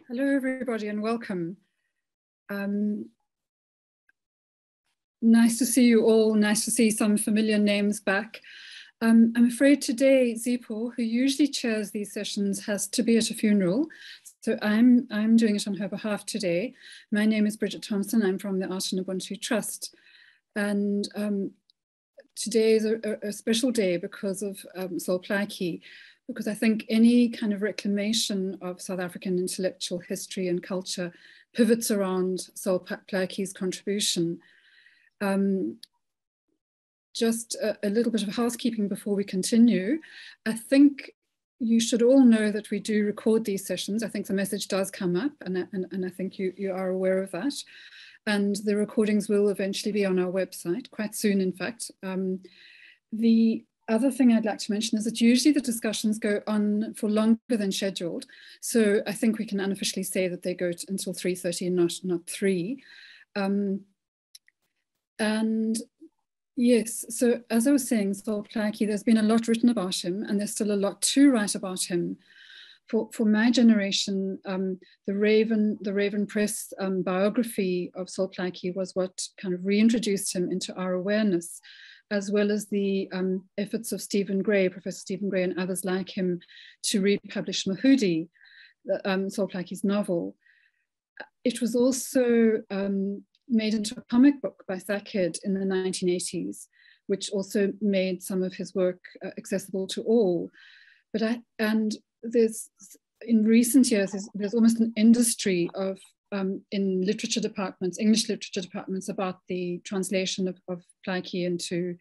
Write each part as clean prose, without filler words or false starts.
Hello, everybody, and welcome. Nice to see you all. Nice to see some familiar names back. I'm afraid today, Zippo, who usually chairs these sessions, has to be at a funeral. So I'm doing it on her behalf today. My name is Bridget Thompson. I'm from the Art and Ubuntu Trust. And today is a special day because of Sol Plaatje, because I think any kind of reclamation of South African intellectual history and culture pivots around Sol Plaatje's contribution. Just a little bit of housekeeping before we continue. I think you should all know that we do record these sessions. I think the message does come up, and I think you are aware of that. And the recordings will eventually be on our website, quite soon, in fact. The other thing I'd like to mention is that usually the discussions go on for longer than scheduled. So I think we can unofficially say that they go until 3:30 and not 3. And yes, so as I was saying, Sol Plaatje, there's been a lot written about him, and there's still a lot to write about him. For my generation, the Raven Press biography of Sol Plaatje was what kind of reintroduced him into our awareness, as well as the efforts of Stephen Gray, Professor Stephen Gray, and others like him to republish Mahudi, Sol Plaatje's novel. It was also made into a comic book by Sackhead in the 1980s, which also made some of his work accessible to all. And there's, in recent years, there's almost an industry of in literature departments, English literature departments, about the translation of Plaatje into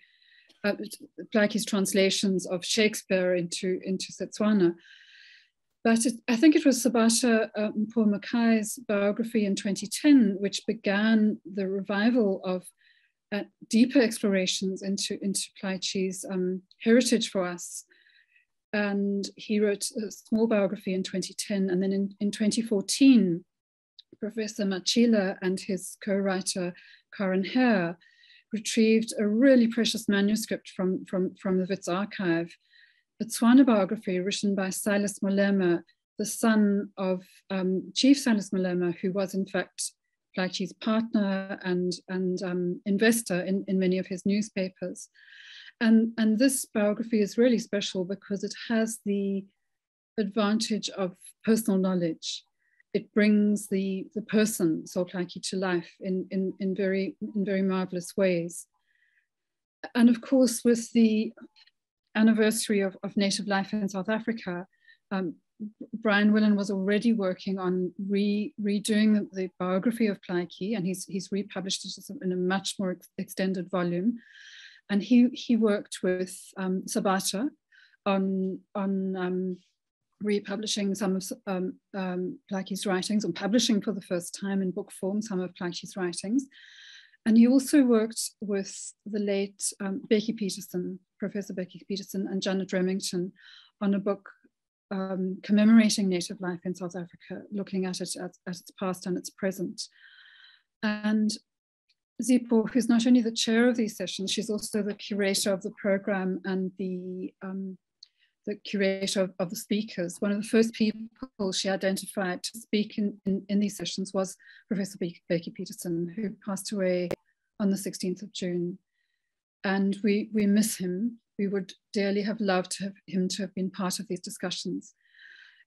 Plaatje's translations of Shakespeare into Setswana. But I think it was Sabata-mpho Mokae's biography in 2010, which began the revival of deeper explorations into Plaatje's heritage for us. And he wrote a small biography in 2010. And then in 2014, Professor Matjila and his co-writer, Karen Hare, retrieved a really precious manuscript from the Wits archive, a Tswana biography written by Silas Molema, the son of Chief Silas Molema, who was in fact Plaatje's partner and investor in many of his newspapers. And this biography is really special because it has the advantage of personal knowledge. It brings the person, Sol Plaatje, to life in very marvelous ways. And of course, with the anniversary of native life in South Africa, Brian Willan was already working on redoing the biography of Plaatje, and he's republished it in a much more extended volume. And he worked with Sabata on republishing some of Plaatje's writings, and publishing for the first time in book form some of Plaatje's writings. And he also worked with the late Becky Peterson, Professor Becky Peterson, and Janet Remington on a book commemorating native life in South Africa, looking at it at its past and its present. And Zippo, who's not only the chair of these sessions, she's also the curator of the program and the curator of the speakers. One of the first people she identified to speak in these sessions was Professor Becky Peterson, who passed away on the 16th of June. And we miss him. We would dearly have loved him to have been part of these discussions.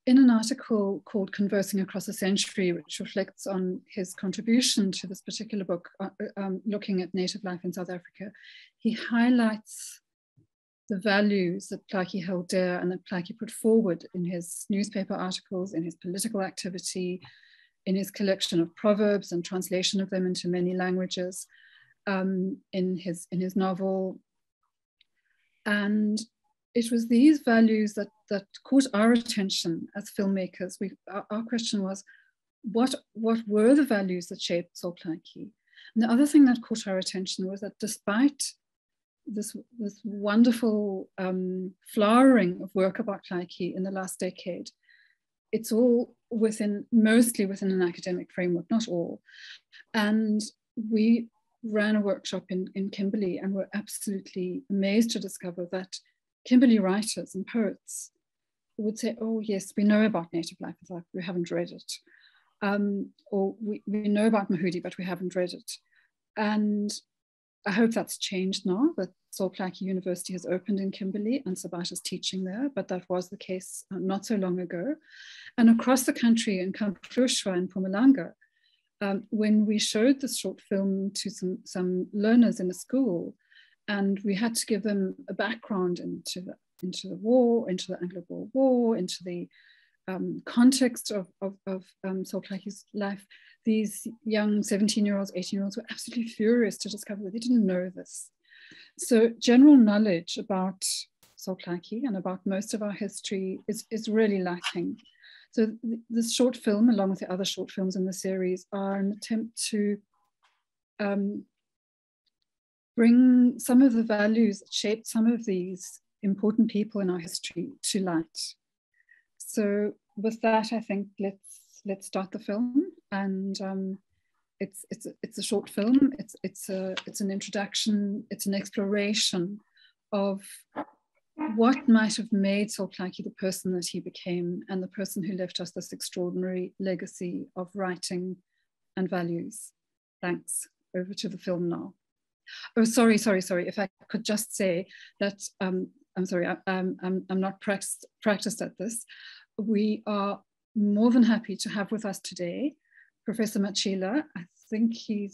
In an article called Conversing Across a Century, which reflects on his contribution to this particular book, looking at native life in South Africa, he highlights the values that Plaatje held dear and that Plaatje put forward in his newspaper articles, in his political activity, in his collection of proverbs and translation of them into many languages, in his novel. And it was these values that caught our attention as filmmakers. Our question was, what were the values that shaped Sol Plaatje? And the other thing that caught our attention was that despite this wonderful flowering of work about Plaatje in the last decade, it's all mostly within an academic framework, not all. And we ran a workshop in Kimberley and were absolutely amazed to discover that Kimberley writers and poets would say, oh yes, we know about native life, we haven't read it. or we know about Mahudi, but we haven't read it. And I hope that's changed now, that Sol Plaatje University has opened in Kimberley and Sabata's teaching there, but that was the case not so long ago. And across the country in Kamplushwa and Mpumalanga, when we showed this short film to some learners in a school, and we had to give them a background into the war, into the Anglo-Boer War, into the context of Sol Plaatje's life, these young 17-year-olds, 18-year-olds were absolutely furious to discover that they didn't know this. So general knowledge about Sol Plaatje and about most of our history is really lacking. So this short film, along with the other short films in the series, are an attempt to bring some of the values that shaped some of these important people in our history to light. So with that, I think let's start the film. And it's a short film. It's an introduction. It's an exploration of what might have made Sol Plaatje the person that he became, and the person who left us this extraordinary legacy of writing and values. Thanks. Over to the film now. Oh, sorry. If I could just say that, I'm sorry, I'm not practiced at this. We are more than happy to have with us today Professor Matjila. I think he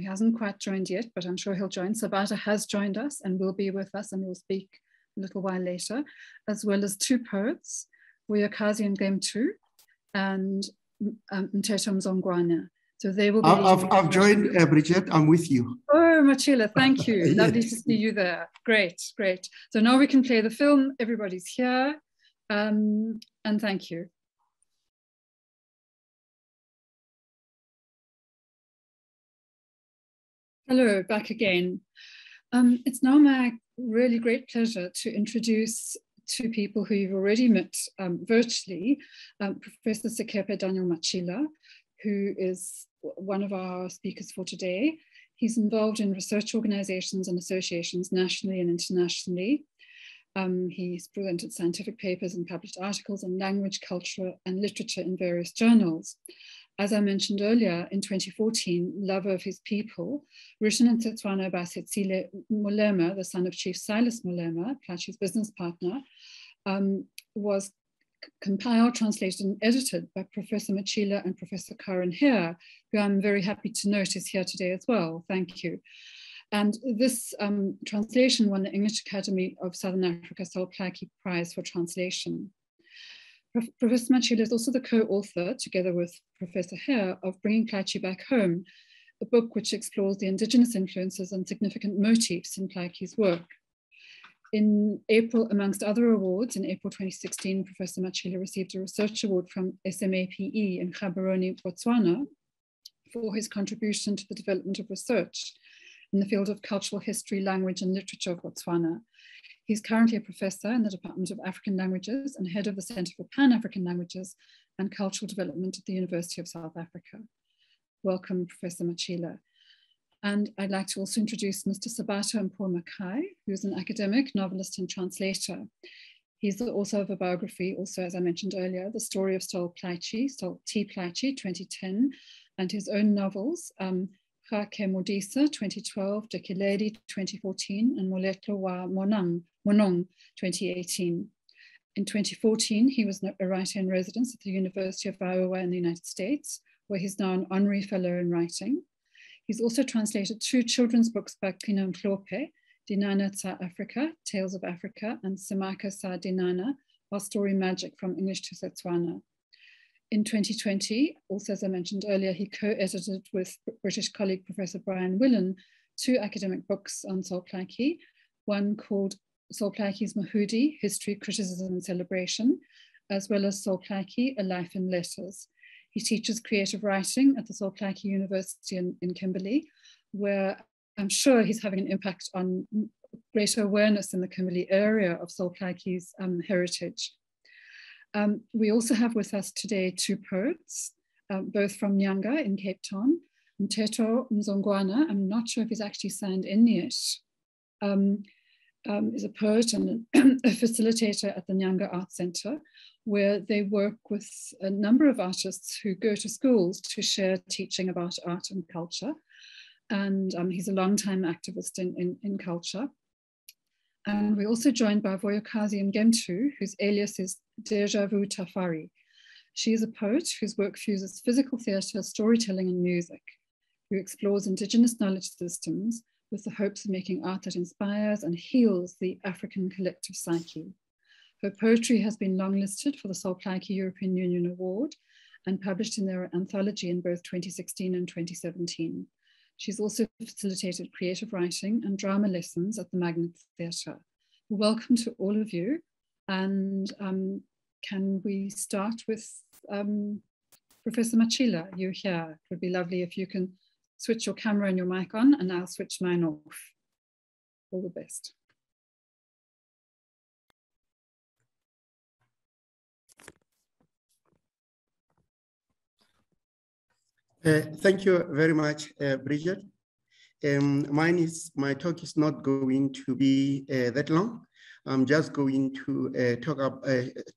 hasn't quite joined yet, but I'm sure he'll join. Sabata has joined us and will be with us, and will speak a little while later, as well as two poets, Vuyokazi and Ngemntu, and Mthethwa. So they will be. I've joined, Bridget. I'm with you. Oh, Matjila, thank you. Yes. Lovely to see you there. Great. So now we can play the film. Everybody's here. And thank you. Hello, back again. It's now my really great pleasure to introduce two people who you've already met virtually, Professor Sekepe Daniel Matjila, who is one of our speakers for today. He's involved in research organizations and associations nationally and internationally. He's presented scientific papers and published articles on language, culture, and literature in various journals. As I mentioned earlier, in 2014, Lover of His People, written in Setswana by Setsile Molema, the son of Chief Silas Molema, Plaatje's business partner, was compiled, translated, and edited by Professor Matjila and Professor Karen Hare, who I'm very happy to note is here today as well. Thank you. And this translation won the English Academy of Southern Africa Sol Plaatje Prize for Translation. Professor Matjila is also the co-author, together with Professor Hare, of Bringing Plaatje Back Home, a book which explores the indigenous influences and significant motifs in Plaatje's work. In April, amongst other awards, in April 2016, Professor Matjila received a research award from SAAPP in Gaborone, Botswana, for his contribution to the development of research in the field of cultural history, language, and literature of Botswana. He's currently a professor in the Department of African Languages and head of the Center for Pan-African Languages and Cultural Development at the University of South Africa. Welcome, Professor Matjila. And I'd like to also introduce Mr. Sabata-mpho Mokae, who is an academic, novelist, and translator. He's the author of a biography, also, as I mentioned earlier, The Story of Sol Plaatje, Sol Plaatje, 2010, and his own novels, Ke Modisa, 2012, Dekiledi, 2014, and Moletlo wa Monong, 2018. In 2014, he was a writer in residence at the University of Iowa in the United States, where he's now an honorary fellow in writing. He's also translated two children's books by Kina Mhlope, Dinana Tsa Africa, Tales of Africa, and Semaka Sa Dinana, Our Story Magic from English to Setswana. In 2020, also as I mentioned earlier, he co-edited with British colleague Professor Brian Willan two academic books on Sol Plaatje, one called Sol Plaatje's Mahudi, History, Criticism and Celebration, as well as Sol Plaatje, A Life in Letters. He teaches creative writing at the Sol Plaatje University in Kimberley, where I'm sure he's having an impact on greater awareness in the Kimberley area of Sol Plaatje's heritage. We also have with us today two poets, both from Nyanga in Cape Town. Mthethwa Mzongwana, I'm not sure if he's actually signed in yet, is a poet and a facilitator at the Nyanga Art Center, where they work with a number of artists who go to schools to share teaching about art and culture. And he's a longtime activist in culture. And we're also joined by Vuyokazi and Ngemntu, whose alias is Deja Vu Tafari. She is a poet whose work fuses physical theatre, storytelling, and music, who explores indigenous knowledge systems with the hopes of making art that inspires and heals the African collective psyche. Her poetry has been longlisted for the Sol Plaatje European Union Award and published in their anthology in both 2016 and 2017. She's also facilitated creative writing and drama lessons at the Magnet Theatre. Welcome to all of you. And can we start with Professor Matjila? You're here. It would be lovely if you can switch your camera and your mic on, and I'll switch mine off. All the best. Thank you very much, Bridget. My talk is not going to be that long. I'm just going to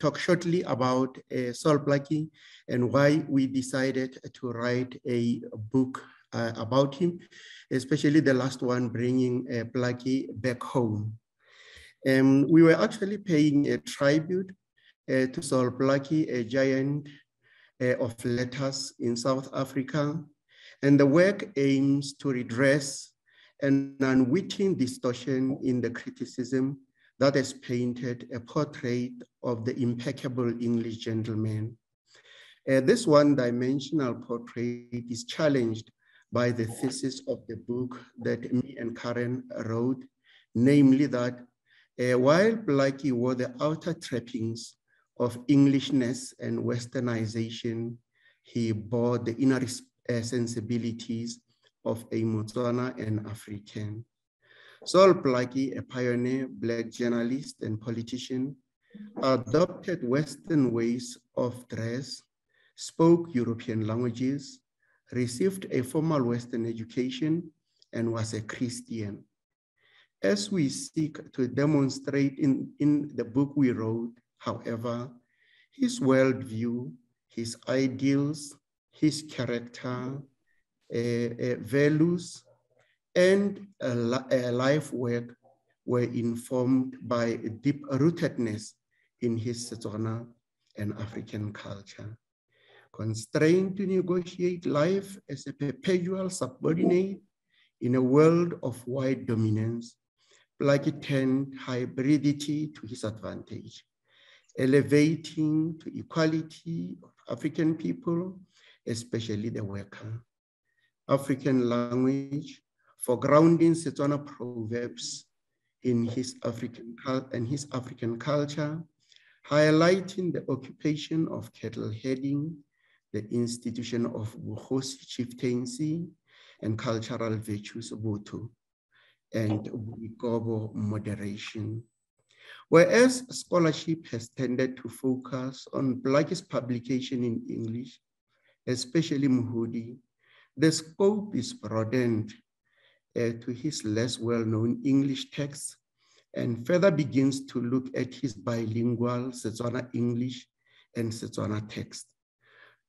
talk shortly about Sol Plaatje and why we decided to write a book about him, especially the last one, bringing Plaatje back home. We were actually paying a tribute to Sol Plaatje, a giant of letters in South Africa, and the work aims to redress an unwitting distortion in the criticism that has painted a portrait of the impeccable English gentleman. This one-dimensional portrait is challenged by the thesis of the book that me and Karen wrote, namely that while Plaatje wore the outer trappings of Englishness and Westernization, he bore the inner sensibilities of a Motswana and African. Sol Plaatje, a pioneer Black journalist and politician, adopted Western ways of dress, spoke European languages, received a formal Western education, and was a Christian. As we seek to demonstrate in the book we wrote, however, his worldview, his ideals, his character, values, and life work were informed by deep rootedness in his Setswana and African culture. Constrained to negotiate life as a perpetual subordinate in a world of white dominance, Plaatje turned hybridity to his advantage, elevating to equality of African people, especially the worker. African language, for grounding Setswana proverbs in his African culture, highlighting the occupation of cattle heading, the institution of Bukhosi chieftaincy, and cultural virtues Ubuntu and Buikobo moderation. Whereas scholarship has tended to focus on Plaatje's publication in English, especially Mhudi, the scope is broadened to his less well-known English texts and further begins to look at his bilingual Setswana English and Setswana text.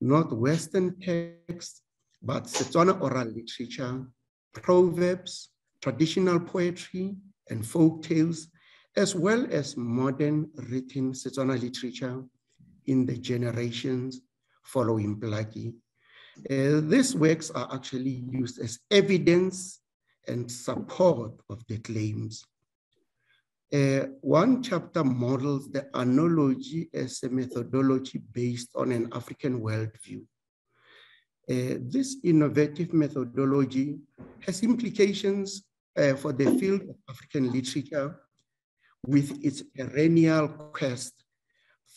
Not Western text, but Setswana oral literature, proverbs, traditional poetry, and folk tales, as well as modern written Setswana literature in the generations following Plaatje. These works are actually used as evidence and support of the claims. One chapter models the analogy as a methodology based on an African worldview. This innovative methodology has implications for the field of African literature with its perennial quest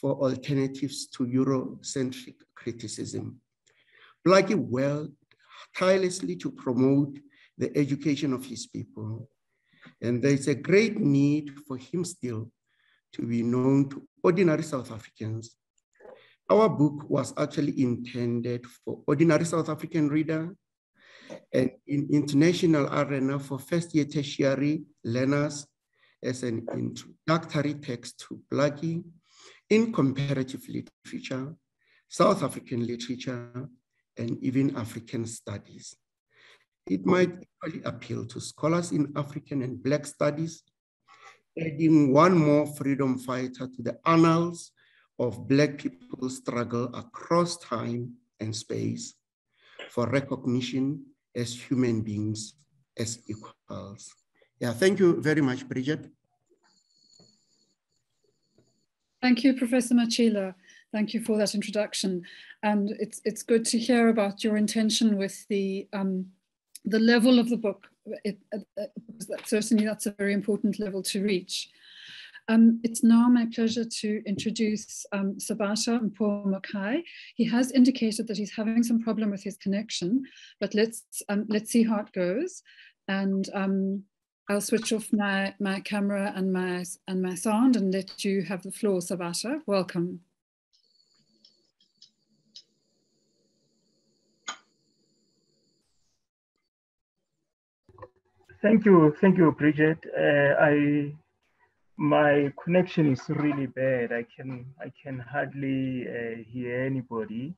for alternatives to Eurocentric criticism. Plaatje worked tirelessly to promote the education of his people, and there's a great need for him still to be known to ordinary South Africans. Our book was actually intended for ordinary South African reader and in international arena for first-year tertiary learners as an introductory text to Plaatje in comparative literature, South African literature, and even African studies. It might equally appeal to scholars in African and Black studies, adding one more freedom fighter to the annals of Black people's struggle across time and space for recognition as human beings, as equals. Yeah, thank you very much, Bridget. Thank you, Professor Matjila. Thank you for that introduction. And it's good to hear about your intention with the level of the book. Certainly that's a very important level to reach. It's now my pleasure to introduce Sabata-mpho Mokae. He has indicated that he's having some problem with his connection, but let's see how it goes. And I'll switch off my camera and my sound and let you have the floor, Sabata. Welcome. Thank you, Bridget. My connection is really bad. I can hardly hear anybody,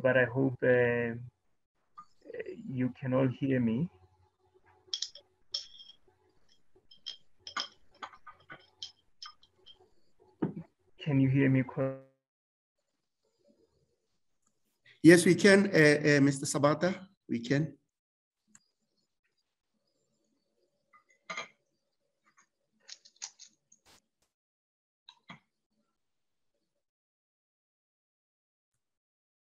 but I hope you can all hear me. Can you hear me? Yes, we can, Mr. Sabata, we can.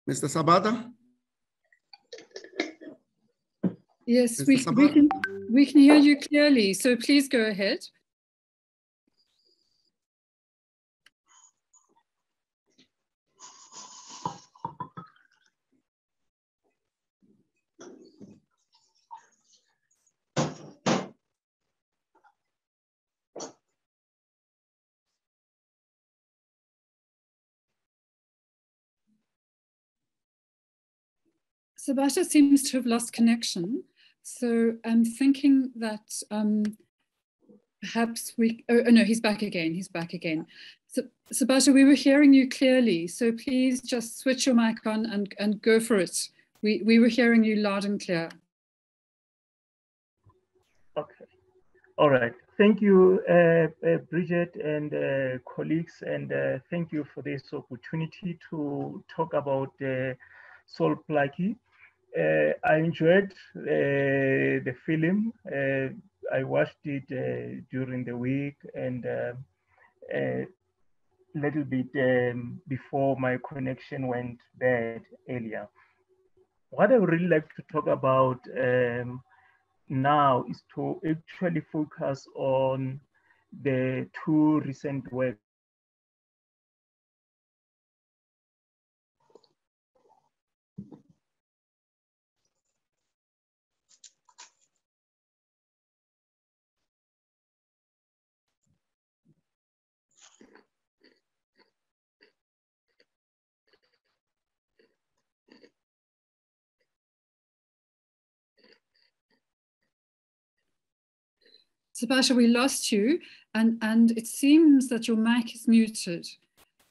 Mr. Sabata? Yes, we can hear you clearly, so please go ahead. Sabata seems to have lost connection. So I'm thinking that perhaps oh no, he's back again, So Sabata, we were hearing you clearly. So please just switch your mic on and go for it. We were hearing you loud and clear. Okay, all right. Thank you, Bridget and colleagues, and thank you for this opportunity to talk about Sol Plaatje. I enjoyed the film. I watched it during the week and a little bit before my connection went bad earlier. What I would really like to talk about now is to actually focus on the two recent works. Sabata, we lost you, and it seems that your mic is muted.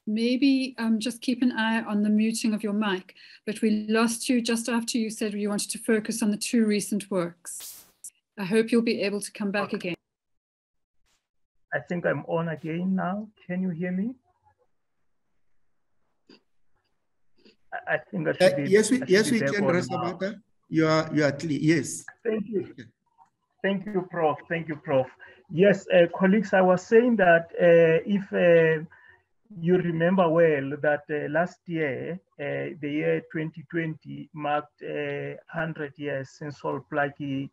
Maybe just keep an eye on the muting of your mic, but we lost you just after you said you wanted to focus on the two recent works. I hope you'll be able to come back again. I think I'm on again now. Can you hear me? I think I should be. Yes, we can, Sabata. You are clear. Yes. Thank you. Thank you, Prof. Thank you, Prof. Yes, colleagues, I was saying that if you remember well that last year, the year 2020 marked 100 years since Sol Plaatje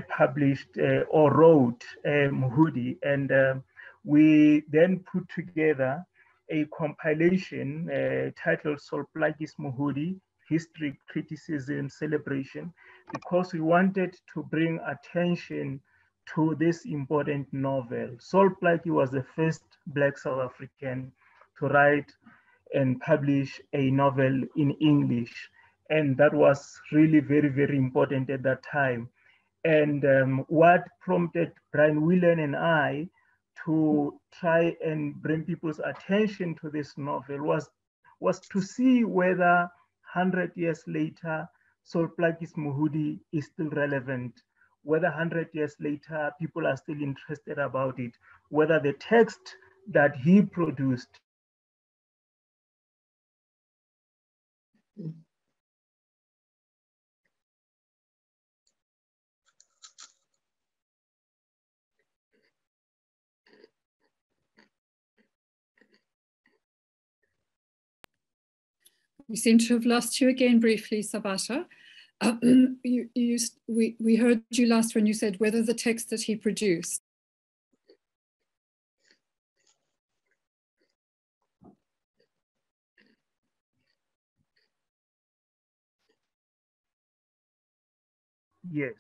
published or wrote Mhudi, and we then put together a compilation titled Sol Plaatje's Mhudi, History, Criticism, Celebration, because we wanted to bring attention to this important novel. Sol Plaatje was the first Black South African to write and publish a novel in English. And that was really very, very important at that time. And what prompted Brian Whelan and I to try and bring people's attention to this novel was to see whether 100 years later, Sol Plaatje's Mohodi is still relevant, whether 100 years later, people are still interested about it, whether the text that he produced We seem to have lost you again briefly, Sabata. We heard you last when you said whether the text that he produced. Yes.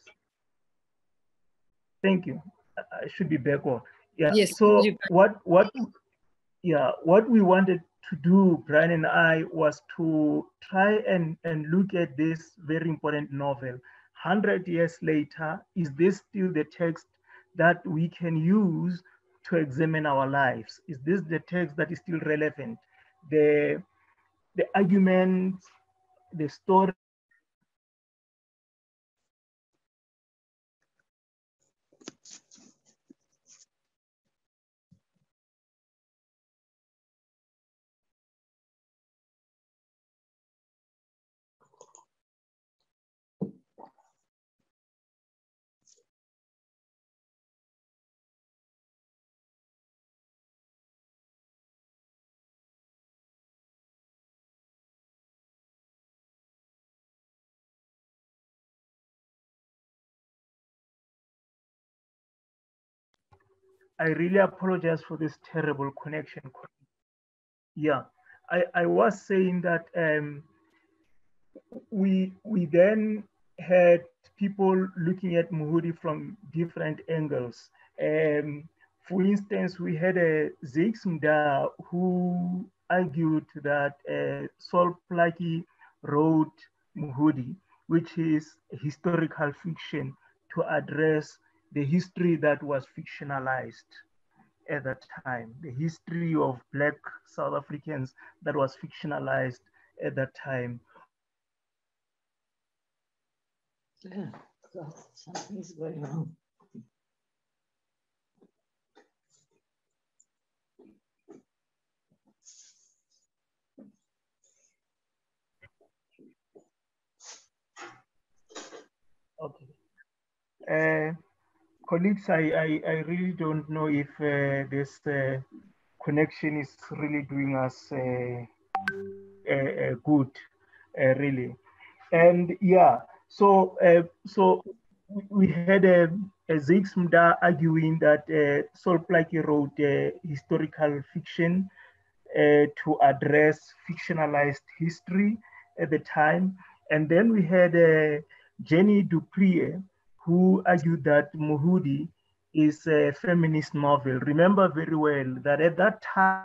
Thank you. I should be back on. Yeah. Yes. So what we wanted to do, Brian and I, was to try and look at this very important novel. 100 years later, is this still the text that we can use to examine our lives? Is this the text that is still relevant? The arguments, the story, I really apologize for this terrible connection. Yeah, I was saying that we then had people looking at Mohodi from different angles. For instance, we had a Tshekisho who argued that Sol Plaatje wrote Mohodi, which is historical fiction, to address the history that was fictionalized at that time, the history of Black South Africans that was fictionalized at that time. Yeah, God, something's going on. Okay. Colleagues, I really don't know if this connection is really doing us good, really. And yeah, so we had a Tshekisho arguing that Sol Plaatje wrote historical fiction to address fictionalized history at the time. And then we had Jenny Dupree, who argued that Mohodi is a feminist novel. Remember very well that at that time,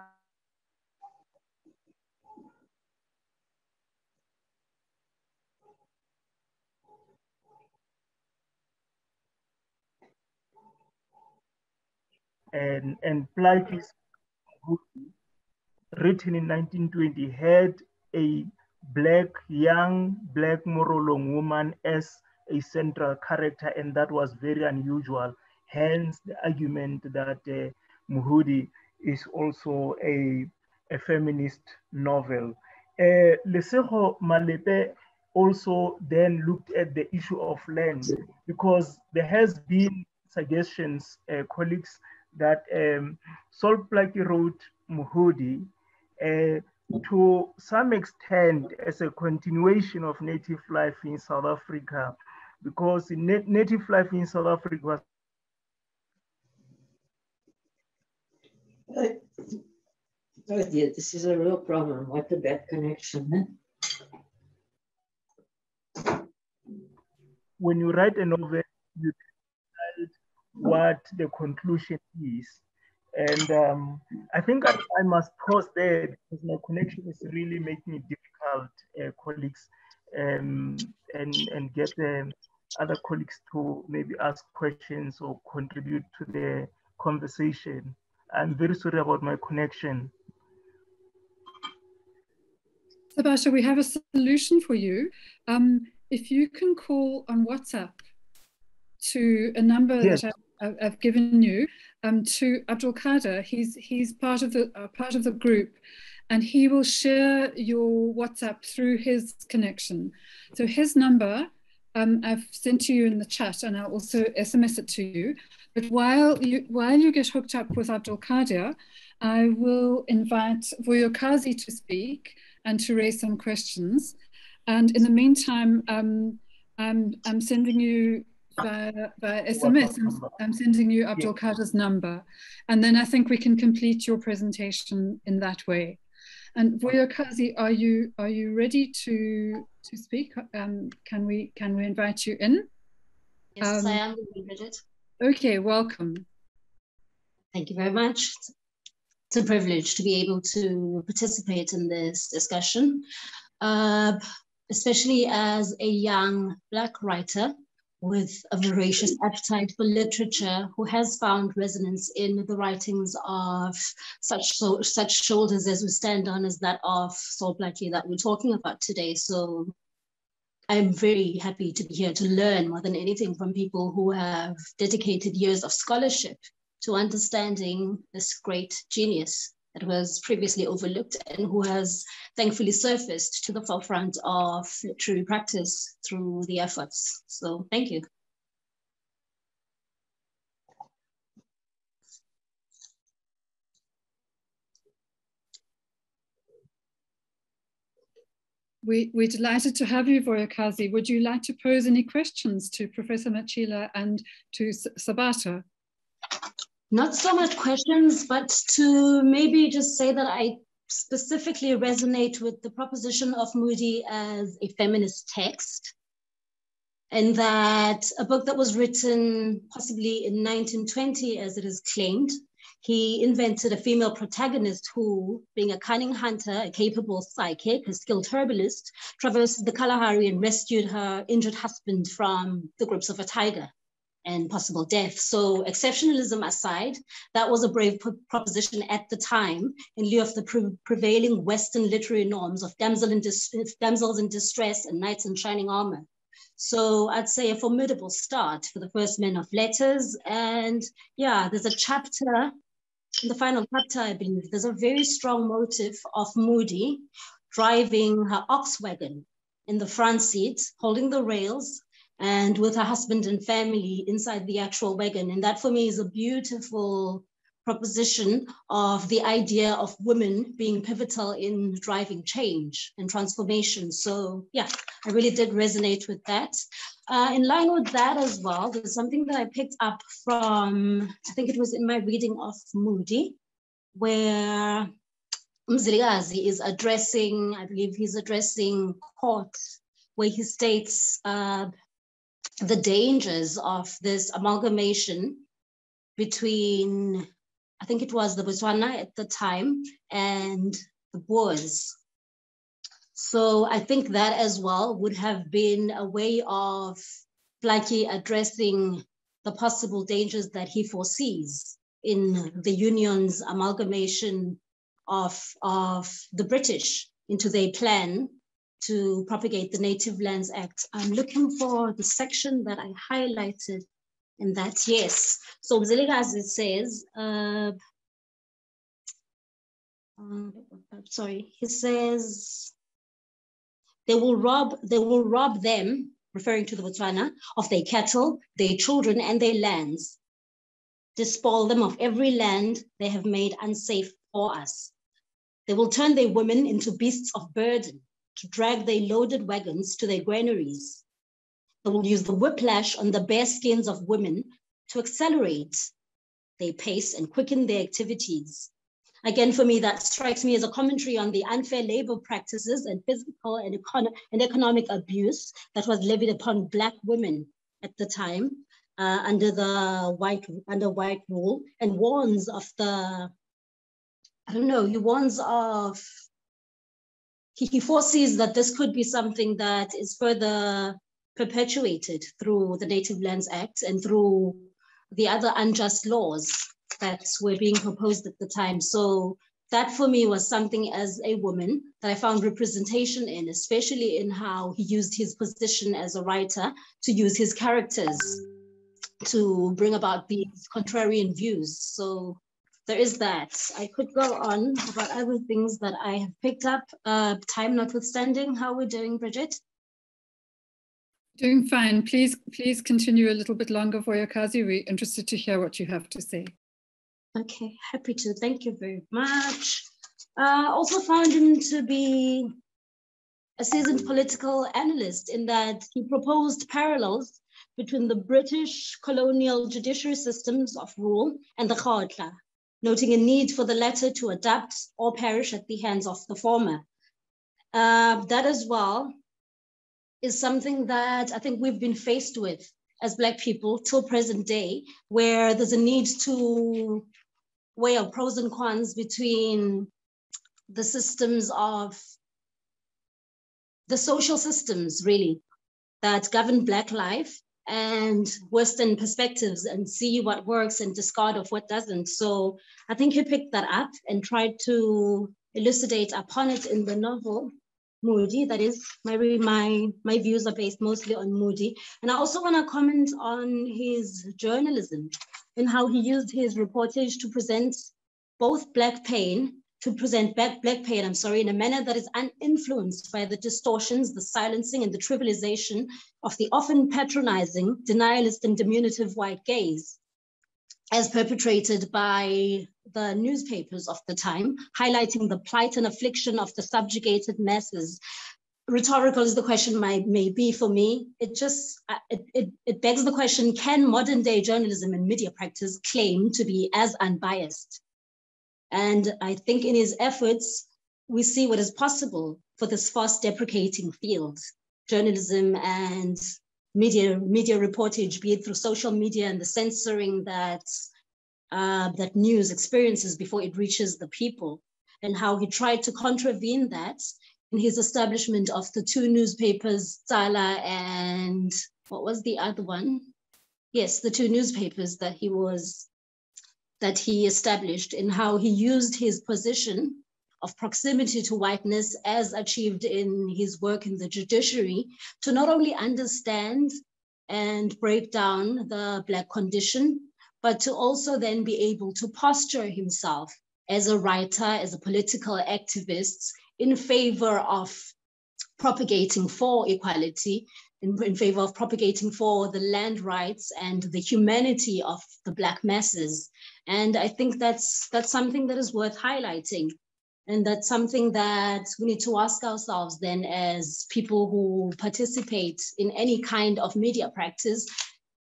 and Plaatje's written in 1920 had a young black Morolong woman as a central character, and that was very unusual. Hence the argument that Mohodi is also a feminist novel. Lesego Malepe also then looked at the issue of land, because there has been suggestions, colleagues, that Sol Plaatje wrote Mohodi to some extent as a continuation of native life in South Africa, because native life in South Africa was oh dear, this is a real problem. What a bad connection, eh? When you write a novel, you decide what the conclusion is. And I think I must pause there because my connection is really making it difficult, colleagues, and get other colleagues to maybe ask questions or contribute to the conversation. I'm very sorry about my connection. Sabata, we have a solution for you. If you can call on WhatsApp to a number that I've given you, to Abdul Qadir, he's part of the group, and he will share your WhatsApp through his connection. So his number I've sent to you in the chat, and I'll also SMS it to you. But while you get hooked up with Abdul Qadir, I will invite Vuyokazi to speak and to raise some questions. And in the meantime, I'm sending you via SMS, I'm sending you Abdul Qadir's number. And then I think we can complete your presentation in that way. And Vuyokazi, are you ready to speak? Can we invite you in? Yes, I am, Bridget. Okay, welcome. Thank you very much. It's a privilege to be able to participate in this discussion, especially as a young Black writer with a voracious appetite for literature, who has found resonance in the writings of such shoulders as we stand on as that of Sol Plaatje that we're talking about today. So I'm very happy to be here to learn more than anything from people who have dedicated years of scholarship to understanding this great genius that was previously overlooked and who has thankfully surfaced to the forefront of literary practice through the efforts. So thank you. We're delighted to have you, Vuyokazi. Would you like to pose any questions to Professor Matjila and to Sabata? Not so much questions, but to maybe just say that I specifically resonate with the proposition of Moody as a feminist text, and that a book that was written possibly in 1920, as it is claimed, he invented a female protagonist who, being a cunning hunter, a capable psychic, a skilled herbalist, traversed the Kalahari and rescued her injured husband from the grips of a tiger and possible death. So exceptionalism aside, that was a brave proposition at the time in lieu of the prevailing Western literary norms of damsels in distress and knights in shining armor. So I'd say a formidable start for the first men of letters. And yeah, there's a chapter, in the final chapter, I believe, there's a very strong motive of Moody driving her ox wagon in the front seat, holding the rails, and with her husband and family inside the actual wagon. And that for me is a beautiful proposition of the idea of women being pivotal in driving change and transformation. So yeah, I really did resonate with that. In line with that as well, there's something that I picked up from, I think it was in my reading of Moody, where Vuyokazi is addressing, I believe he's addressing court, where he states the dangers of this amalgamation between, I think it was the Botswana at the time, and the Boers. So I think that as well would have been a way of Plaatje addressing the possible dangers that he foresees in the Union's amalgamation of the British into their plan to propagate the Native Lands Act. I'm looking for the section that I highlighted in that, yes. So Vuyokazi says, sorry, he says, they will rob them, referring to the Botswana, of their cattle, their children, and their lands. Despoil them of every land they have made unsafe for us. They will turn their women into beasts of burden to drag their loaded wagons to their granaries. They will use the whiplash on the bare skins of women to accelerate their pace and quicken their activities. Again, for me, that strikes me as a commentary on the unfair labor practices and physical and economic abuse that was levied upon Black women at the time under white rule, and warns of the, I don't know, he warns of, he foresees that this could be something that is further perpetuated through the Native Lands Act and through the other unjust laws that were being proposed at the time. So that for me was something as a woman that I found representation in, especially in how he used his position as a writer to use his characters to bring about these contrarian views. So there is that. I could go on about other things that I have picked up, time notwithstanding. How are we doing, Bridget? Doing fine. Please continue a little bit longer, Vuyokazi. We're interested to hear what you have to say. Okay, happy to. Thank you very much. Also found him to be a seasoned political analyst in that he proposed parallels between the British colonial judiciary systems of rule and the Khaotla, noting a need for the latter to adapt or perish at the hands of the former. That as well is something that I think we've been faced with as Black people till present day, where there's a need to weigh up pros and cons between the systems of the social systems really that govern Black life and Western perspectives, and see what works and discard of what doesn't. So I think he picked that up and tried to elucidate upon it in the novel Moody. That is, my views are based mostly on Moody. And I also want to comment on his journalism and how he used his reportage to present both Black pain, in a manner that is uninfluenced by the distortions, the silencing, and the trivialization of the often patronizing, denialist, and diminutive white gaze, as perpetrated by the newspapers of the time, highlighting the plight and affliction of the subjugated masses. Rhetorical as the question may be for me, it begs the question, can modern day journalism and media practice claim to be as unbiased? And I think in his efforts, we see what is possible for this fast deprecating field, journalism and media reportage, be it through social media and the censoring that news experiences before it reaches the people, and how he tried to contravene that in his establishment of the two newspapers, Tsala and what was the other one? Yes, the two newspapers that he established, in how he used his position of proximity to whiteness as achieved in his work in the judiciary to not only understand and break down the Black condition, but to also then be able to posture himself as a writer, as a political activist in favor of propagating for equality, in favor of propagating for the land rights and the humanity of the Black masses. And I think that's something that is worth highlighting. And that's something that we need to ask ourselves then, as people who participate in any kind of media practice,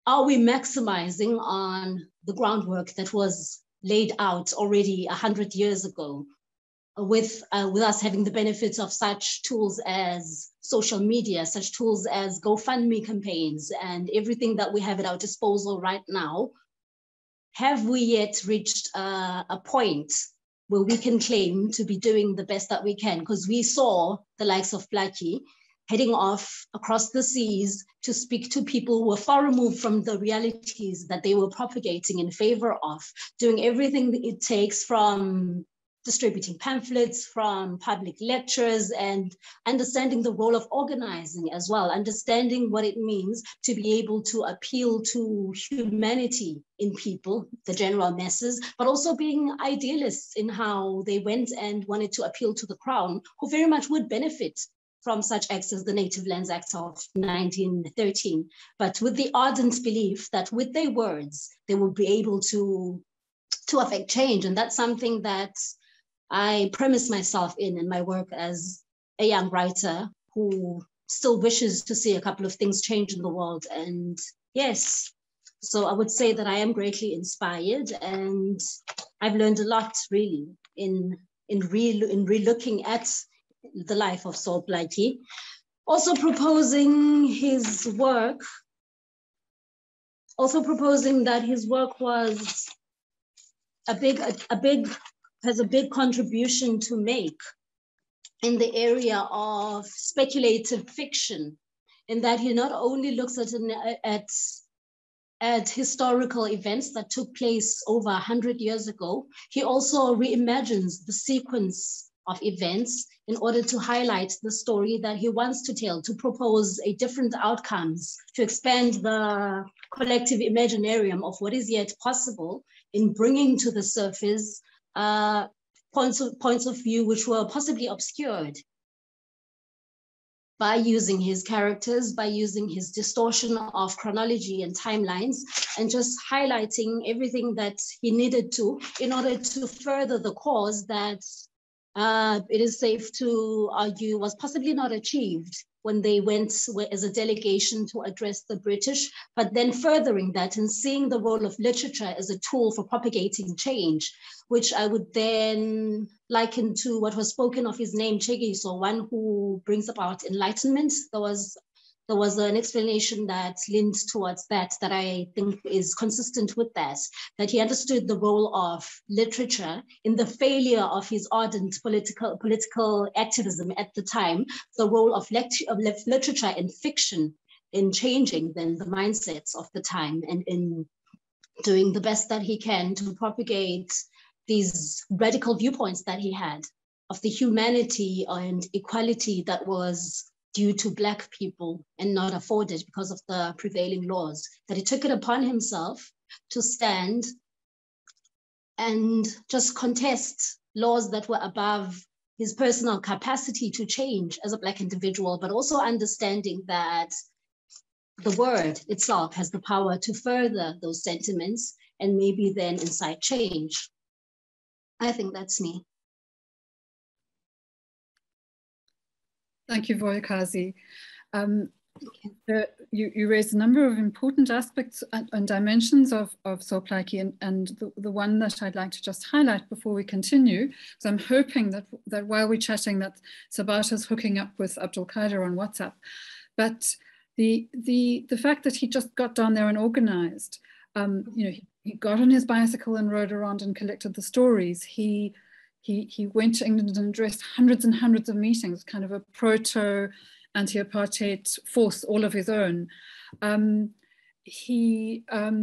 are we maximizing on the groundwork that was laid out already 100 years ago, with us having the benefits of such tools as social media, such tools as GoFundMe campaigns, and everything that we have at our disposal right now? Have we yet reached a point where we can claim to be doing the best that we can? Because we saw the likes of Plaatje heading off across the seas to speak to people who were far removed from the realities that they were propagating in favor of, doing everything that it takes, from distributing pamphlets, from public lectures, and understanding the role of organizing as well, understanding what it means to be able to appeal to humanity in people, the general masses, but also being idealists in how they went and wanted to appeal to the crown, who very much would benefit from such acts as the Native Lands Act of 1913, but with the ardent belief that with their words, they will be able to affect change. And that's something that I premise myself in my work as a young writer who still wishes to see a couple of things change in the world. And yes, so I would say that I am greatly inspired, and I've learned a lot really in re-looking at the life of Sol Plaatje. Also proposing that his work was has a big contribution to make in the area of speculative fiction, in that he not only looks at historical events that took place over 100 years ago, he also reimagines the sequence of events in order to highlight the story that he wants to tell, to propose a different outcomes, to expand the collective imaginarium of what is yet possible in bringing to the surface points of view which were possibly obscured by using his characters, by using his distortion of chronology and timelines, and just highlighting everything that he needed to in order to further the cause that it is safe to argue was possibly not achieved when they went as a delegation to address the British, but then furthering that and seeing the role of literature as a tool for propagating change, which I would then liken to what was spoken of his name, Tshekisho, one who brings about enlightenment. There was an explanation that leaned towards that I think is consistent with that he understood the role of literature in the failure of his ardent political activism at the time, the role of literature and fiction in changing then the mindsets of the time and in doing the best that he can to propagate these radical viewpoints that he had of the humanity and equality that was due to Black people and not afforded because of the prevailing laws, that he took it upon himself to stand and just contest laws that were above his personal capacity to change as a Black individual, but also understanding that the word itself has the power to further those sentiments and maybe then incite change. I think that's me. Thank you, Vuyokazi. You raised a number of important aspects and dimensions of Sol Plaatje, and the one that I'd like to just highlight before we continue, because I'm hoping that while we're chatting that Sabata's hooking up with Abdul Qadir on WhatsApp, but the fact that he just got down there and organized, he got on his bicycle and rode around and collected the stories. He went to England and addressed hundreds and hundreds of meetings, kind of a proto anti-apartheid force all of his own. He not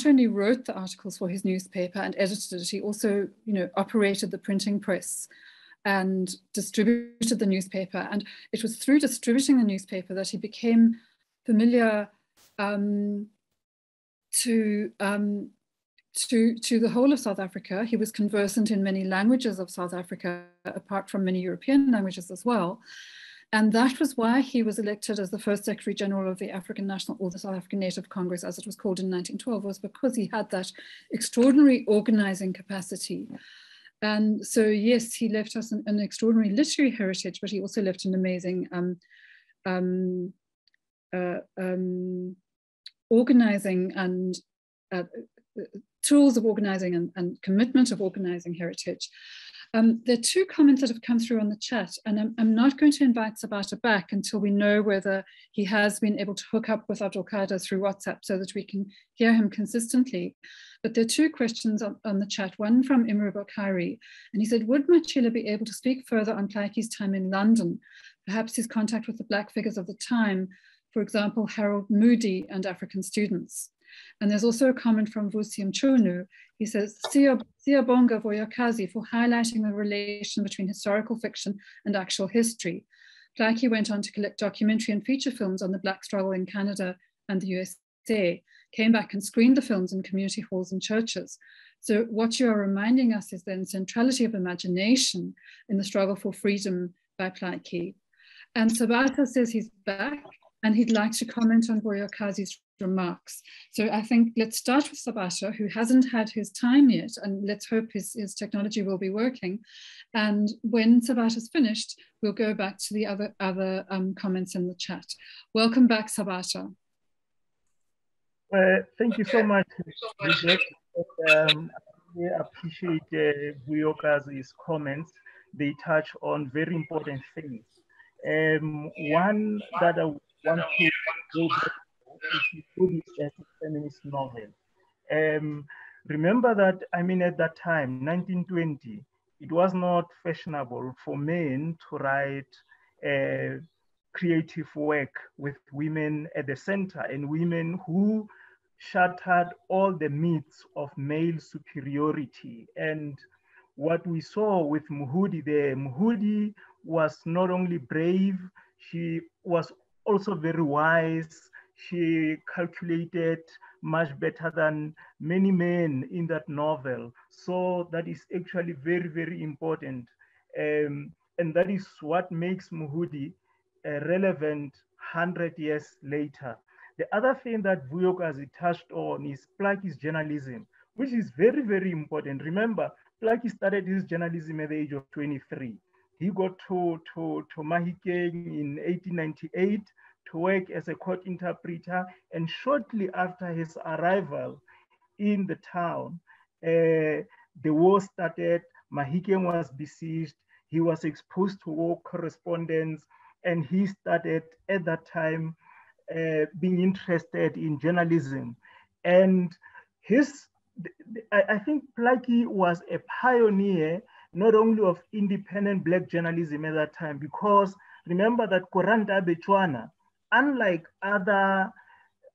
only wrote the articles for his newspaper and edited it, he also operated the printing press and distributed the newspaper. And it was through distributing the newspaper that he became familiar to the whole of South Africa. He was conversant in many languages of South Africa, apart from many European languages as well. And that was why he was elected as the first Secretary General of the African National, or the South African Native Congress, as it was called in 1912, was because he had that extraordinary organizing capacity. And so, yes, he left us an extraordinary literary heritage, but he also left an amazing organizing and tools of organizing and commitment of organizing heritage. There are two comments that have come through on the chat, and I'm not going to invite Sabata back until we know whether he has been able to hook up with Abdul Qadir through WhatsApp so that we can hear him consistently. But there are two questions on the chat, one from Imru Bakari, and he said, would Matjila be able to speak further on Plaatje's time in London, perhaps his contact with the Black figures of the time, for example, Harold Moody and African students? And there's also a comment from Vusi Mchunu. He says, Siyabonga Vuyokazi for highlighting the relation between historical fiction and actual history. Plaatje went on to collect documentary and feature films on the Black struggle in Canada and the USA, came back and screened the films in community halls and churches. So what you are reminding us is the centrality of imagination in the struggle for freedom by Plaatje. And Sabata says he's back and he'd like to comment on Vuyokazi's remarks. So I think let's start with Sabata, who hasn't had his time yet, and let's hope his technology will be working. And when Sabata's finished, we'll go back to the other comments in the chat. Welcome back, Sabata. Thank you so much, Bridget. I appreciate Vuyokazi's comments. They touch on very important things. One that I want to go back to is a feminist novel. Remember that, at that time, 1920, it was not fashionable for men to write creative work with women at the center, and women who shattered all the myths of male superiority. And what we saw with Muhudi there, Muhudi was not only brave, she was also very wise. She calculated much better than many men in that novel. So that is actually very, very important. And that is what makes Muhudi relevant 100 years later. The other thing that Vuyokazi touched on is Plaatje's journalism, which is very, very important. Remember, Plaatje started his journalism at the age of 23. He got to Mahikeng in 1898 to work as a court interpreter, and shortly after his arrival in the town, the war started. Mahikeng was besieged. He was exposed to war correspondence, and he started at that time being interested in journalism. And I think Plaatje was a pioneer not only of independent Black journalism at that time, because remember that Koranta Bechuana, unlike other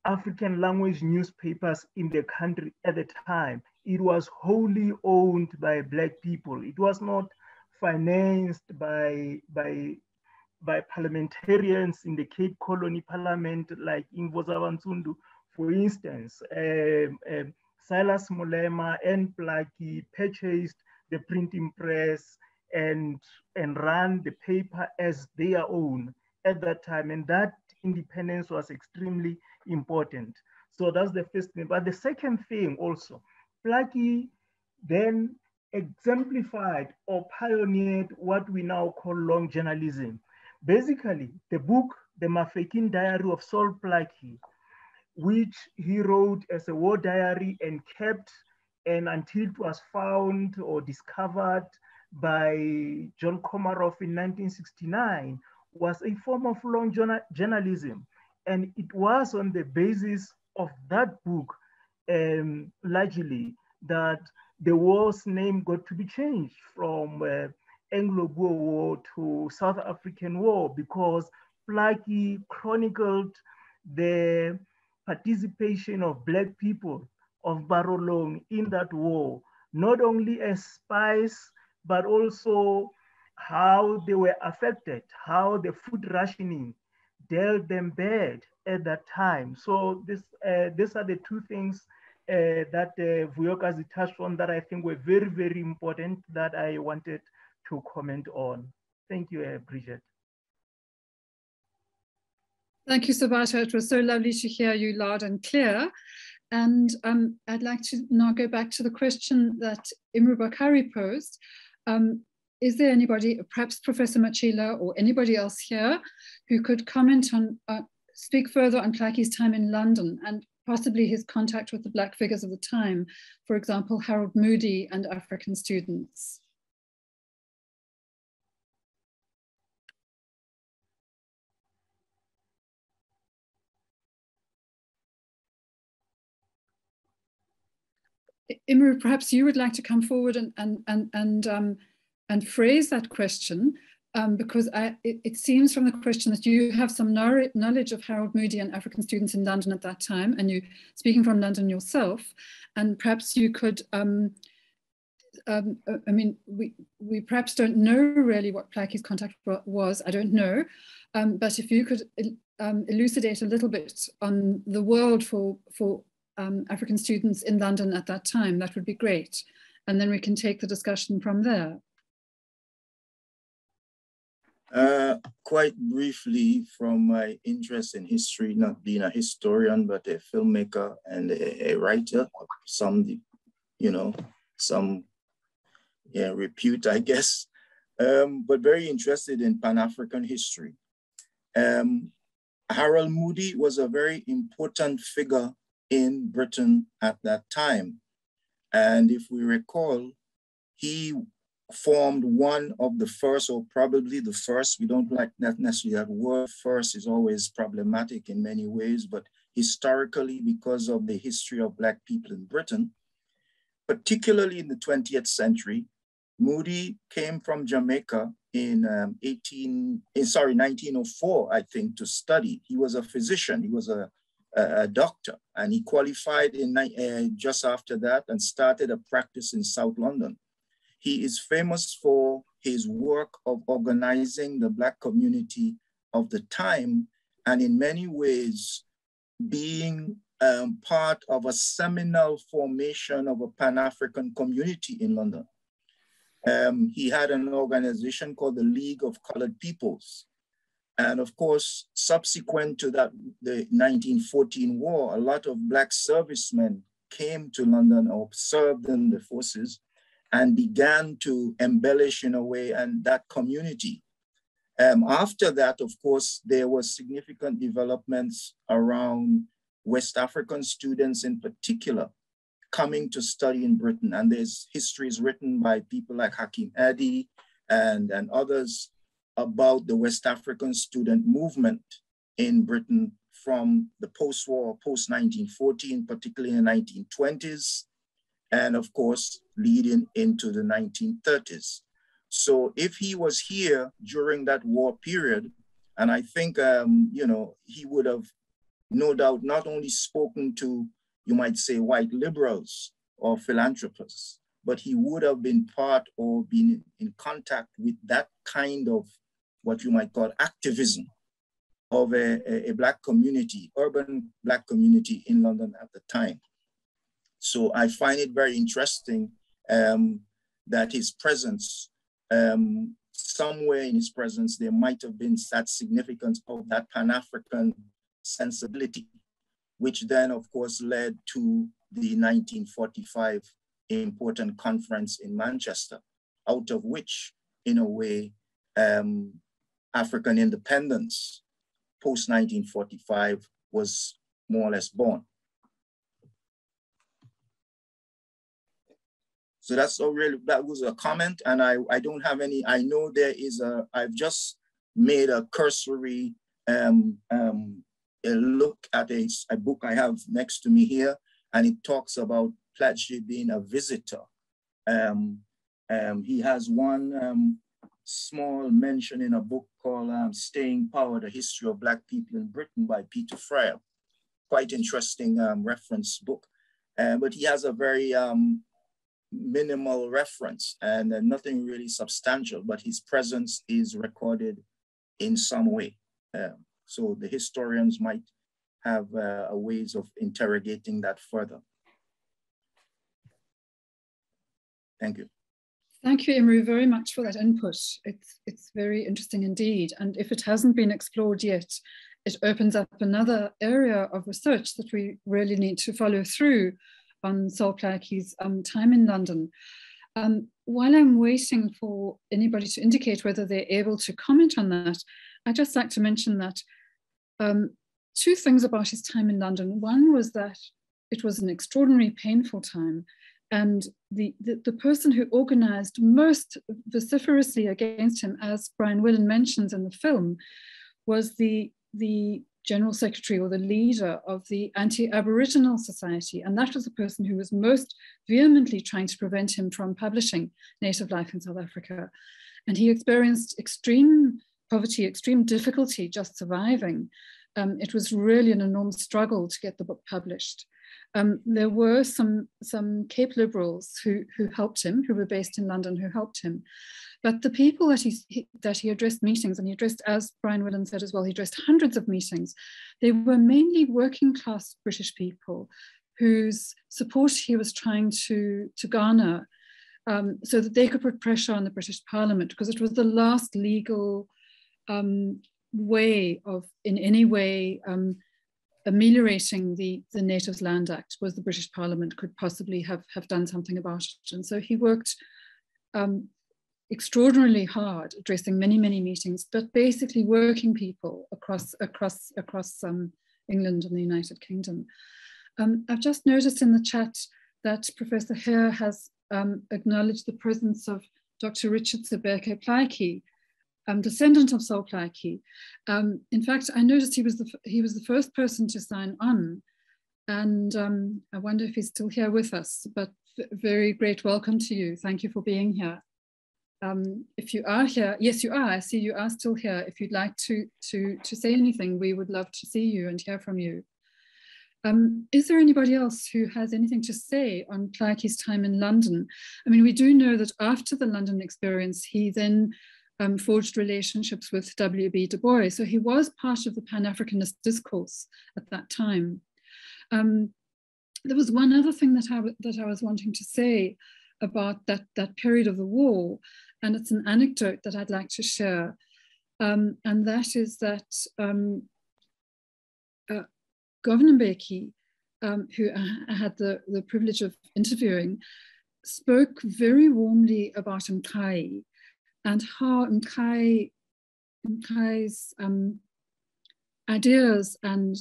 African language newspapers in the country at the time, it was wholly owned by Black people. It was not financed by parliamentarians in the Cape Colony Parliament, like Invoza Bansundu, for instance. Silas Molema and Plaatje purchased the printing press and ran the paper as their own at that time. And that independence was extremely important. So that's the first thing. But the second thing also, Plaatje then exemplified or pioneered what we now call long journalism. Basically, the book, The Mafeking Diary of Sol Plaatje, which he wrote as a war diary and kept, and until it was found or discovered by John Komarov in 1969, was a form of long journalism. And it was on the basis of that book, largely, that the war's name got to be changed from Anglo-Boer War to South African War, because Plaatje chronicled the participation of Black people of Barolong in that war, not only as spies, but also how they were affected, how the food rationing dealt them bad at that time. So these are the two things that Vuyokazi touched on that I think were very, very important that I wanted to comment on. Thank you, Bridget. Thank you, Sabata. It was so lovely to hear you loud and clear. And I'd like to now go back to the question that Imru Bakari posed. Is there anybody, perhaps Professor Matjila or anybody else here, who could comment on, speak further on Plaatje's time in London and possibly his contact with the Black figures of the time, for example, Harold Moody and African students? Imru, perhaps you would like to come forward and phrase that question, because it seems from the question that you have some knowledge of Harold Moody and African students in London at that time, and you speaking from London yourself, and perhaps you could, I mean, we perhaps don't know really what Plaatje's contact was, I don't know, but if you could elucidate a little bit on the world for African students in London at that time, that would be great. And then we can take the discussion from there. Quite briefly, from my interest in history, not being a historian, but a filmmaker and a writer of some, you know, some repute, I guess, but very interested in Pan-African history. Harold Moody was a very important figure in Britain at that time. And if we recall, he formed one of the first, or probably the first, we don't like that necessarily, that word first is always problematic in many ways, but historically, because of the history of Black people in Britain, particularly in the 20th century, Moody came from Jamaica in 1904, I think, to study. He was a physician, he was a doctor, and he qualified in just after that and started a practice in South London. He is famous for his work of organizing the Black community of the time, and in many ways being part of a seminal formation of a Pan-African community in London. He had an organization called the League of Colored Peoples. And of course, subsequent to that, the 1914 war, a lot of Black servicemen came to London or served in the forces and began to embellish in a way and that community. After that, of course, there were significant developments around West African students in particular coming to study in Britain. And there's histories written by people like Hakim Adi and others about the West African student movement in Britain from the post-war, post-1914, particularly in the 1920s, and of course, leading into the 1930s. So if he was here during that war period, and I think, you know, he would have no doubt not only spoken to, you might say, white liberals or philanthropists, but he would have been part or been in contact with that kind of what you might call activism of a Black community, urban Black community in London at the time. So I find it very interesting that his presence, somewhere in his presence, there might have been that significance of that Pan-African sensibility, which then of course led to the 1945 important conference in Manchester, out of which, in a way, African independence post-1945 was more or less born. So that's that was a comment, and I don't have any. I know there is I've just made a cursory a look at a book I have next to me here, and it talks about Plaatje being a visitor. He has one small mention in a book called Staying Power, The History of Black People in Britain by Peter Frere. Quite interesting reference book. But he has a very minimal reference and nothing really substantial, but his presence is recorded in some way. So the historians might have ways of interrogating that further. Thank you. Thank you, Imru, very much for that input. It's very interesting indeed. And if it hasn't been explored yet, it opens up another area of research that we really need to follow through on Sol Plaatje's time in London. While I'm waiting for anybody to indicate whether they're able to comment on that, I'd just like to mention that two things about his time in London. One was that it was an extraordinarily painful time, and the person who organized most vociferously against him, as Brian Willan mentions in the film, was the General Secretary or the leader of the Anti-Aboriginal Society. And that was the person who was most vehemently trying to prevent him from publishing Native Life in South Africa. And he experienced extreme poverty, extreme difficulty just surviving. It was really an enormous struggle to get the book published. There were some Cape liberals who helped him, who were based in London, who helped him. But the people that he addressed meetings, and he addressed, as Brian Willan said as well, he addressed hundreds of meetings. They were mainly working class British people whose support he was trying to garner so that they could put pressure on the British Parliament, because it was the last legal way of, in any way, ameliorating the Natives Land Act, was the British Parliament could possibly have done something about it. And so he worked extraordinarily hard, addressing many meetings, but basically working people across England and the United Kingdom. I've just noticed in the chat that Professor Hare has acknowledged the presence of Dr. Richard Sabata-mpho Plaatje, descendant of Sol Plaatje. In fact, I noticed he was the first person to sign on, and I wonder if he's still here with us, but very great welcome to you. Thank you for being here. if you are here, yes, you are. I see you are still here. If you'd like to say anything, we would love to see you and hear from you. Is there anybody else who has anything to say on Plaatje's time in London? I mean, we do know that after the London experience, he then forged relationships with W.B. Du Bois. So he was part of the Pan-Africanist discourse at that time. There was one other thing that I was wanting to say about that period of the war, and it's an anecdote that I'd like to share. And that is that Governor Mbeki, who I had the privilege of interviewing, spoke very warmly about Mokae and how Mokae's ideas and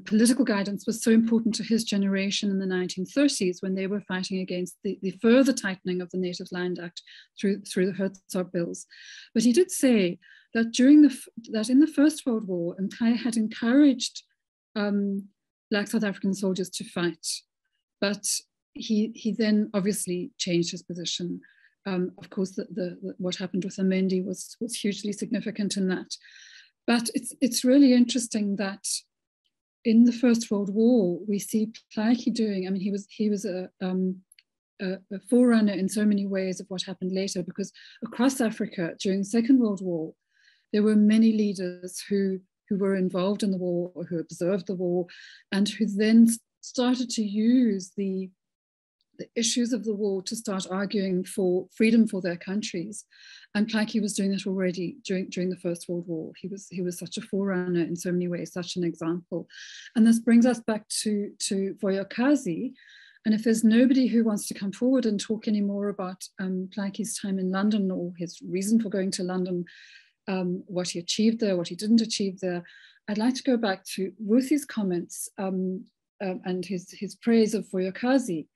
political guidance was so important to his generation in the 1930s when they were fighting against the further tightening of the Native Land Act through the Hertzog bills. But he did say that that in the First World War, Mokae had encouraged Black South African soldiers to fight, but he then obviously changed his position. Of course, what happened with Amendi was hugely significant in that. But it's really interesting that in the First World War, we see Plaatje doing, I mean, he was a forerunner in so many ways of what happened later, because across Africa during the Second World War, there were many leaders who were involved in the war or who observed the war and who then started to use the issues of the war to start arguing for freedom for their countries. And Plaatje was doing that already during the First World War. He was such a forerunner in so many ways, such an example. And this brings us back to Vuyokazi. And if there's nobody who wants to come forward and talk any more about Plaatje's time in London or his reason for going to London, what he achieved there, what he didn't achieve there, I'd like to go back to Ruthie's comments and his praise of Vuyokazi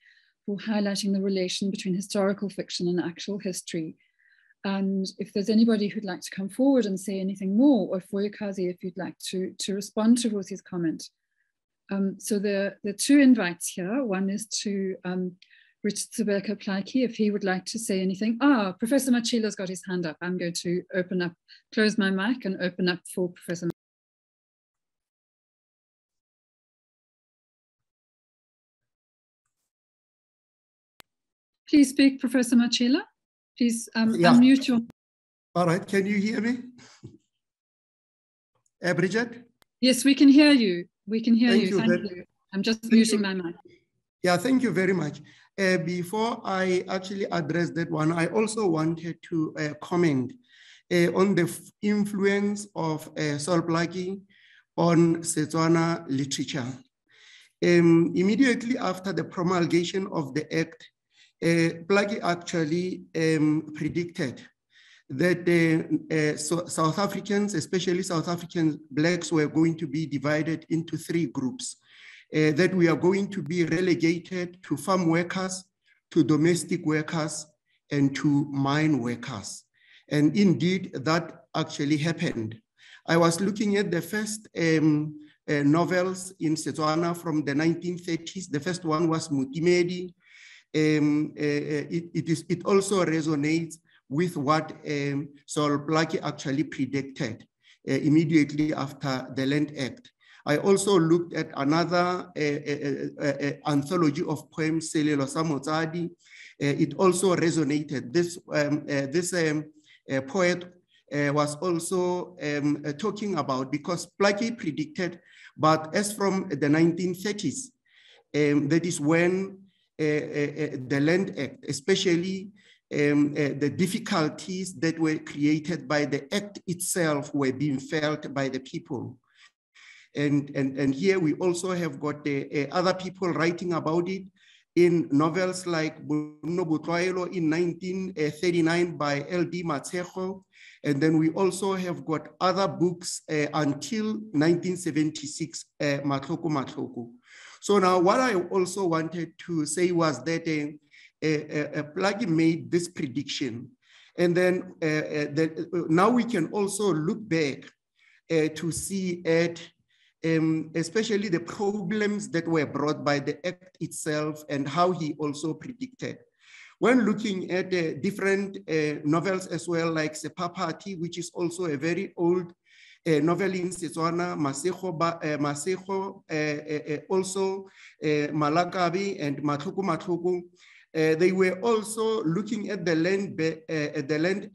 for highlighting the relation between historical fiction and actual history. And if there's anybody who'd like to come forward and say anything more, or Vuyokazi, if you'd like to respond to Ruthie's comment. So there are two invites here. One is to Richard Tshekisho Plaatje, if he would like to say anything. Professor Matjila's got his hand up. I'm going to close my mic and open up for Professor. Please speak, Professor Matjila. Please unmute your... All right, can you hear me? Bridget? Yes, we can hear you. We can hear you. Thank you. I'm just muting my mic. Yeah, thank you very much. Before I actually address that one, I also wanted to comment on the influence of Sol Plaatje on Setswana literature. Immediately after the promulgation of the Act, Plaatje actually predicted that South Africans, especially South African Blacks, were going to be divided into three groups, that we are going to be relegated to farm workers, to domestic workers, and to mine workers. And indeed, that actually happened. I was looking at the first novels in Setswana from the 1930s. The first one was Mutimedi. It also resonates with what Sol Plaatje actually predicted immediately after the Land Act. I also looked at another anthology of poems, Selelo sa Motsadi. It also resonated. This poet was also talking about, because Plaatje predicted, but as from the 1930s, that is when the Land Act, especially the difficulties that were created by the Act itself, were being felt by the people. And here we also have got other people writing about it in novels like Bonno Botloelo in 1939 by L.D. Matshego. And then we also have got other books until 1976, Matloko Matloko. So now what I also wanted to say was that Plaatje made this prediction. And then now we can also look back to see at especially the problems that were brought by the Act itself and how he also predicted. When looking at different novels as well, like SAAPP, which is also a very old novel in Setswana, Masego, also Malakabi and Matluku. They were also looking at the Land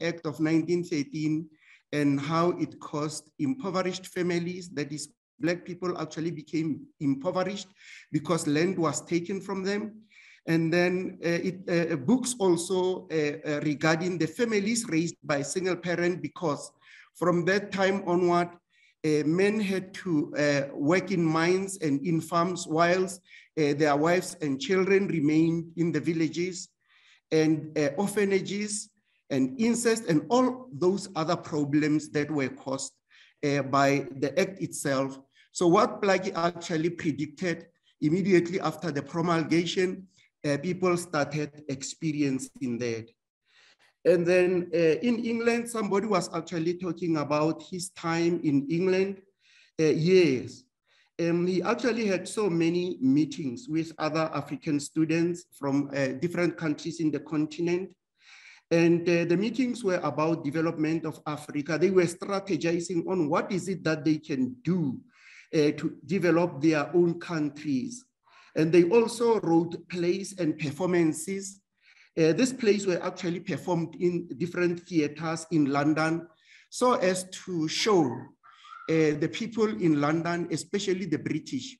Act of 1913 and how it caused impoverished families, that is, Black people actually became impoverished because land was taken from them. And then books also regarding the families raised by single parent, because from that time onward, men had to work in mines and in farms whilst their wives and children remained in the villages, and orphanages and incest and all those other problems that were caused by the act itself. So what Plaatje actually predicted immediately after the promulgation, people started experiencing that. And then in England, somebody was actually talking about his time in England. Yes, he actually had so many meetings with other African students from different countries in the continent. And the meetings were about development of Africa. They were strategizing on what is it that they can do to develop their own countries. And they also wrote plays and performances. These plays were actually performed in different theaters in London so as to show the people in London, especially the British,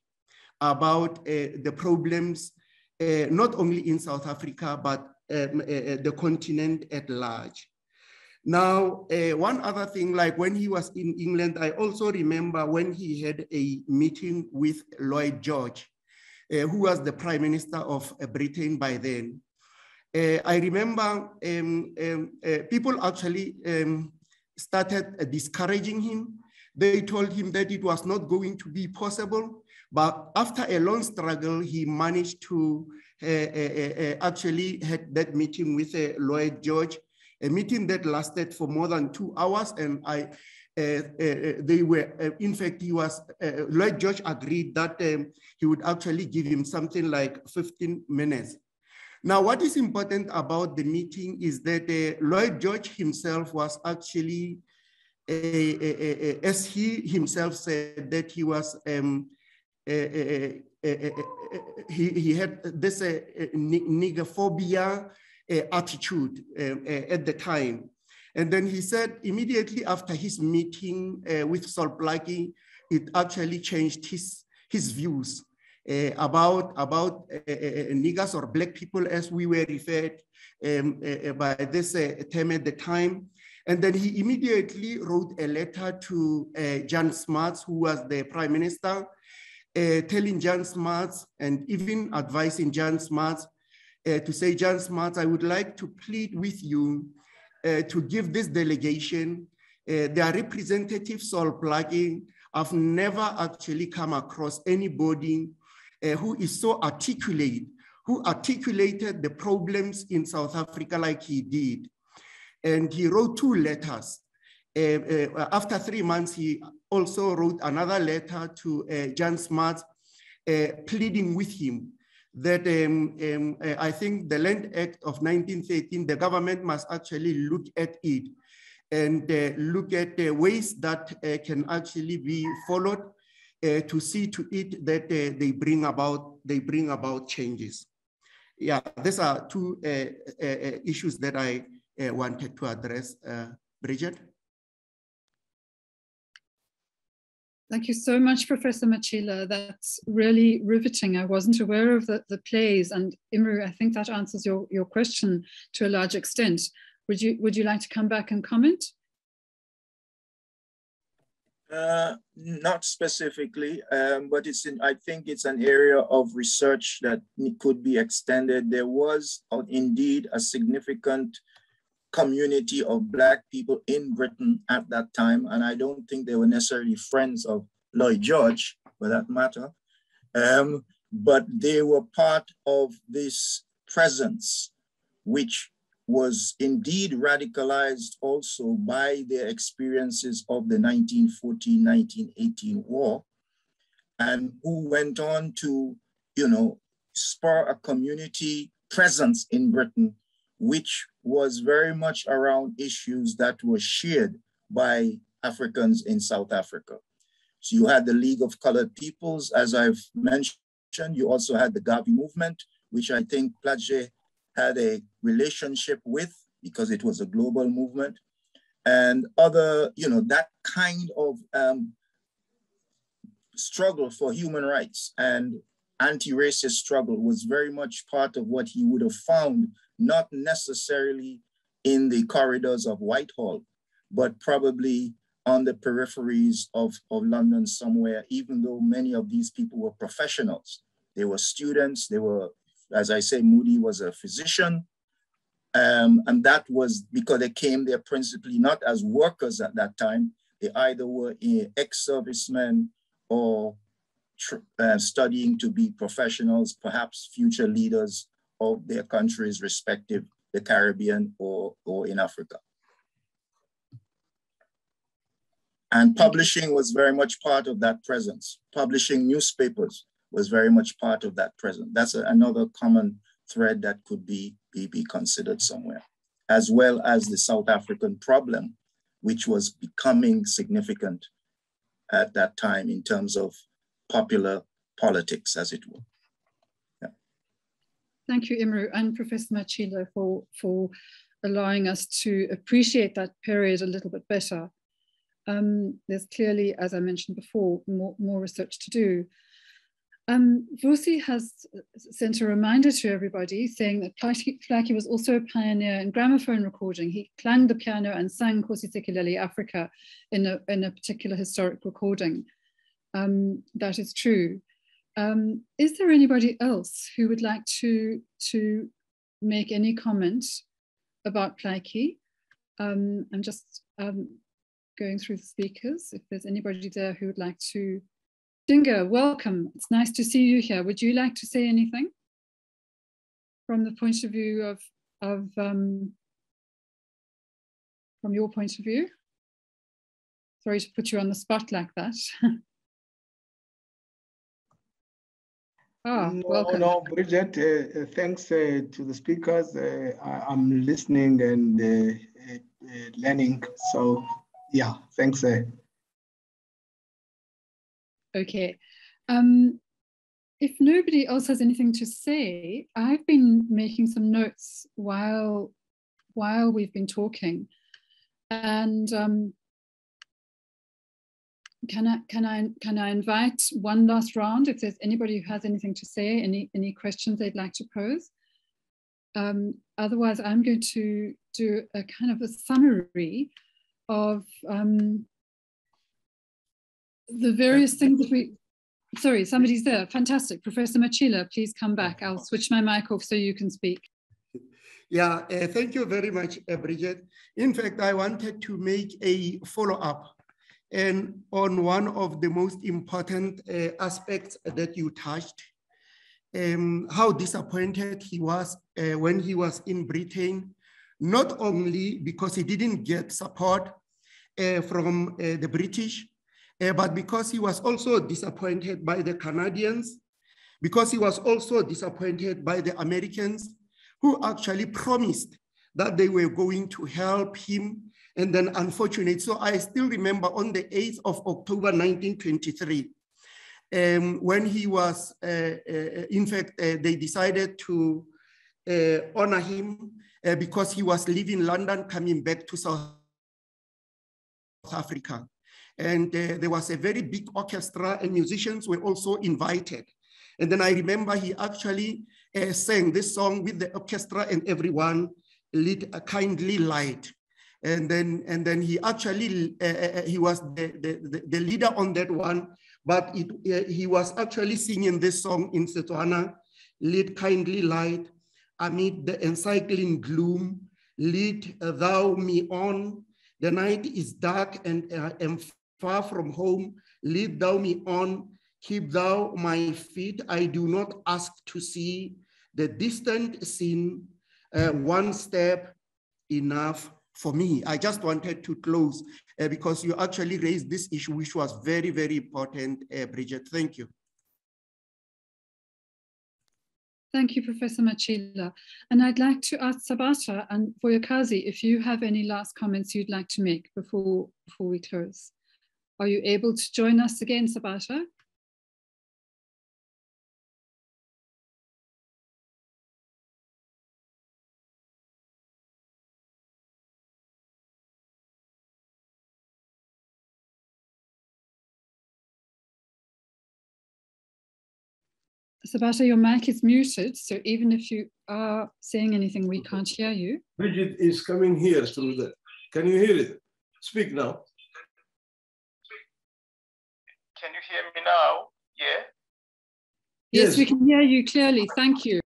about the problems, not only in South Africa, but the continent at large. Now, one other thing, like when he was in England, I also remember when he had a meeting with Lloyd George, who was the Prime Minister of Britain by then. I remember people actually started discouraging him. They told him that it was not going to be possible, but after a long struggle, he managed to actually had that meeting with Lloyd George, a meeting that lasted for more than 2 hours. And they were, in fact, he was, Lloyd George agreed that he would actually give him something like 15 minutes. Now, what is important about the meeting is that Lloyd George himself was actually, as he himself said, that he was, he had this niggerphobia attitude at the time. And then he said immediately after his meeting with Sol Plaatje, it actually changed his views about niggers or Black people, as we were referred by this term at the time. And then he immediately wrote a letter to Jan Smuts, who was the Prime Minister, telling Jan Smuts and even advising Jan Smuts to say, Jan Smuts, I would like to plead with you to give this delegation their representative, Sol Plaatje. I've never actually come across anybody who is so articulate, who articulated the problems in South Africa like he did. And he wrote 2 letters. After 3 months, he also wrote another letter to Jan Smuts, pleading with him that I think the Land Act of 1913, the government must actually look at it and look at the ways that can actually be followed to see to it that they bring about changes. Yeah, these are 2 issues that I wanted to address. Bridget? Thank you so much, Professor Matjila. That's really riveting. I wasn't aware of the plays, and Imru, I think that answers your question to a large extent. Would you like to come back and comment? Not specifically, but I think it's an area of research that could be extended. There was indeed a significant community of Black people in Britain at that time, and I don't think they were necessarily friends of Lloyd George, for that matter, but they were part of this presence, which was indeed radicalized also by their experiences of the 1914-1918 war, and who went on to, spur a community presence in Britain which was very much around issues that were shared by Africans in South Africa. So you had the League of Colored Peoples, as I've mentioned. You also had the Gavi movement, which I think Plaatje had a relationship with because it was a global movement. And other, that kind of struggle for human rights and anti-racist struggle was very much part of what he would have found, not necessarily in the corridors of Whitehall, but probably on the peripheries of London somewhere, even though many of these people were professionals. They were students, they were, as I say, Moody was a physician. And that was because they came there principally not as workers at that time. They either were ex-servicemen or studying to be professionals, perhaps future leaders of their countries, respective the Caribbean or in Africa. And publishing was very much part of that presence. Publishing newspapers was very much part of that presence. That's another common thread that could be considered somewhere, as well as the South African problem, which was becoming significant at that time in terms of popular politics, as it were. Yeah. Thank you, Imru, and Professor Matjila for allowing us to appreciate that period a little bit better. There's clearly, as I mentioned before, more research to do. Vusi has sent a reminder to everybody saying that Plaatje was also a pioneer in gramophone recording. He clanged the piano and sang Nkosi Sikelel' Africa in a particular historic recording. That is true. Is there anybody else who would like to make any comment about Plaatje? I'm just going through the speakers. If there's anybody there who would like to. Dinga, welcome. It's nice to see you here. Would you like to say anything from the point of view from your point of view? Sorry to put you on the spot like that. Welcome. No, Bridget, thanks to the speakers. I'm listening and learning. So yeah, thanks. Okay. If nobody else has anything to say, I've been making some notes while we've been talking, and can I invite one last round if there's anybody who has anything to say, any questions they'd like to pose. Otherwise, I'm going to do a kind of a summary of the various things that we, sorry, somebody's there. Fantastic. Professor Matjila, please come back. I'll switch my mic off so you can speak. Yeah, thank you very much, Bridget. In fact, I wanted to make a follow-up and on one of the most important aspects that you touched, how disappointed he was when he was in Britain, not only because he didn't get support from the British, but because he was also disappointed by the Canadians, because he was also disappointed by the Americans, who actually promised that they were going to help him, and then unfortunately, so I still remember on the 8th of October, 1923, when he was, in fact, they decided to honor him because he was leaving London, coming back to South Africa. And there was a very big orchestra and musicians were also invited. And then I remember he actually sang this song with the orchestra and everyone lit a kindly light. And then he actually, he was the leader on that one, but he was actually singing this song in Setswana, lit kindly light, amid the encircling gloom, lead thou me on, the night is dark and am far from home, lead thou me on, keep thou my feet, I do not ask to see the distant scene, one step enough for me. I just wanted to close because you actually raised this issue, which was very, very important, Bridget. Thank you. Thank you, Professor Matjila. And I'd like to ask Sabata and Vuyokazi if you have any last comments you'd like to make before we close. Are you able to join us again, Sabata? Sabata, your mic is muted, so even if you are saying anything, we can't hear you. Bridget is coming here through the, can you hear it? Speak now. Can you hear me now? Yeah? Yes, we can hear you clearly, thank you.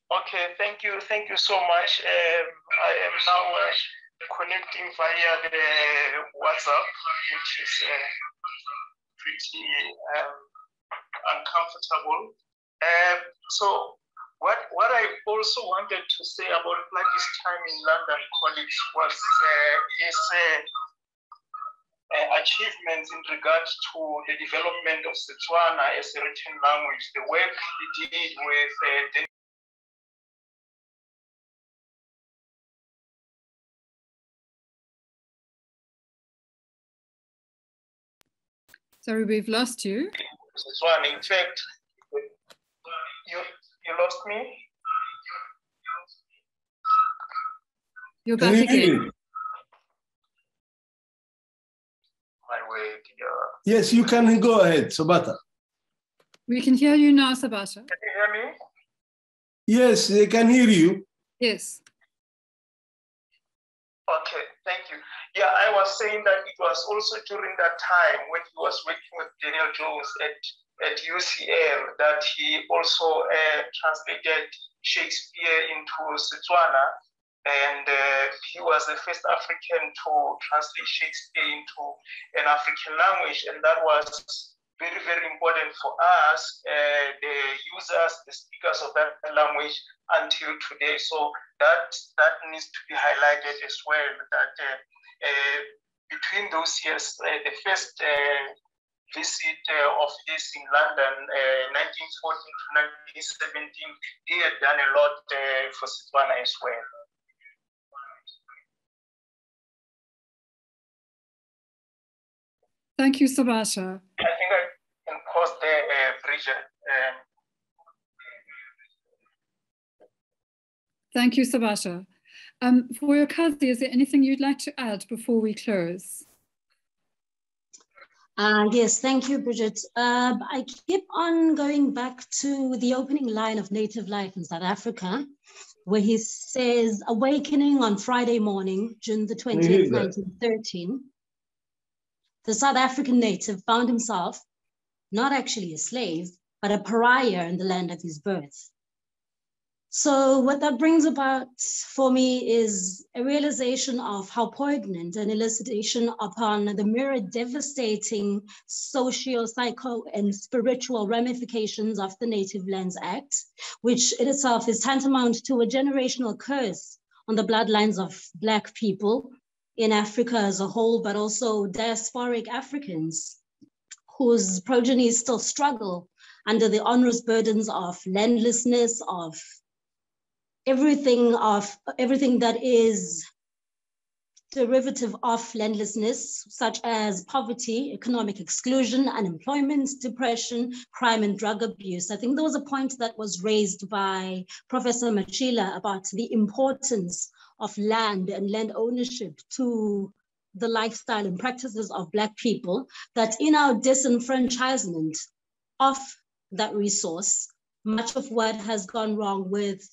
Okay, thank you so much. I am now connecting via the WhatsApp, which is pretty uncomfortable. So what I also wanted to say about Plaatje's time in London College was his achievements in regards to the development of Setswana as a written language, the work he did with the Sorry, we've lost you. Setswana. In fact, you lost me? You're back again. Yes, you can go ahead, Sabata. We can hear you now, Sabata. Can you hear me? Yes, they can hear you. Yes. Okay, thank you. Yeah, I was saying that it was also during that time when he was working with Daniel Jones at UCL that he also translated Shakespeare into Setswana. And he was the first African to translate Shakespeare into an African language. And that was very, very important for us, the users, the speakers of that language until today. So that needs to be highlighted as well, that between those years, the first visit of his in London, 1914 to 1917, he had done a lot for Setswana as well. Thank you, Sabata. I think I can pause there, Bridget. Thank you, Sabata. Vuyokazi, is there anything you'd like to add before we close? Yes, thank you, Bridget. I keep on going back to the opening line of Native Life in South Africa, where he says, awakening on Friday morning, June the 20th, 1913, the South African native found himself not actually a slave, but a pariah in the land of his birth. So what that brings about for me is a realization of how poignant an elucidation upon the myriad devastating socio, psycho, and spiritual ramifications of the Native Lands Act, which in itself is tantamount to a generational curse on the bloodlines of Black people in Africa as a whole, but also diasporic Africans whose progeny still struggle under the onerous burdens of landlessness, of everything that is derivative of landlessness, such as poverty, economic exclusion, unemployment, depression, crime, and drug abuse. I think there was a point that was raised by Professor Matjila about the importance of land and land ownership to the lifestyle and practices of Black people, that in our disenfranchisement of that resource, much of what has gone wrong with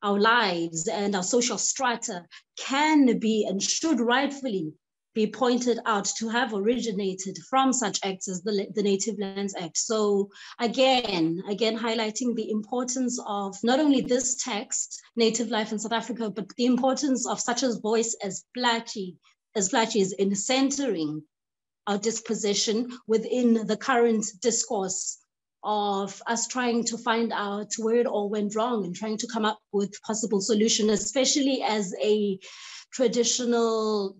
our lives and our social strata can be and should rightfully be pointed out to have originated from such acts as the Native Lands Act. So again, highlighting the importance of not only this text, Native Life in South Africa, but the importance of such a voice as Plaatje is in centering our disposition within the current discourse of us trying to find out where it all went wrong and trying to come up with possible solutions, especially as a traditional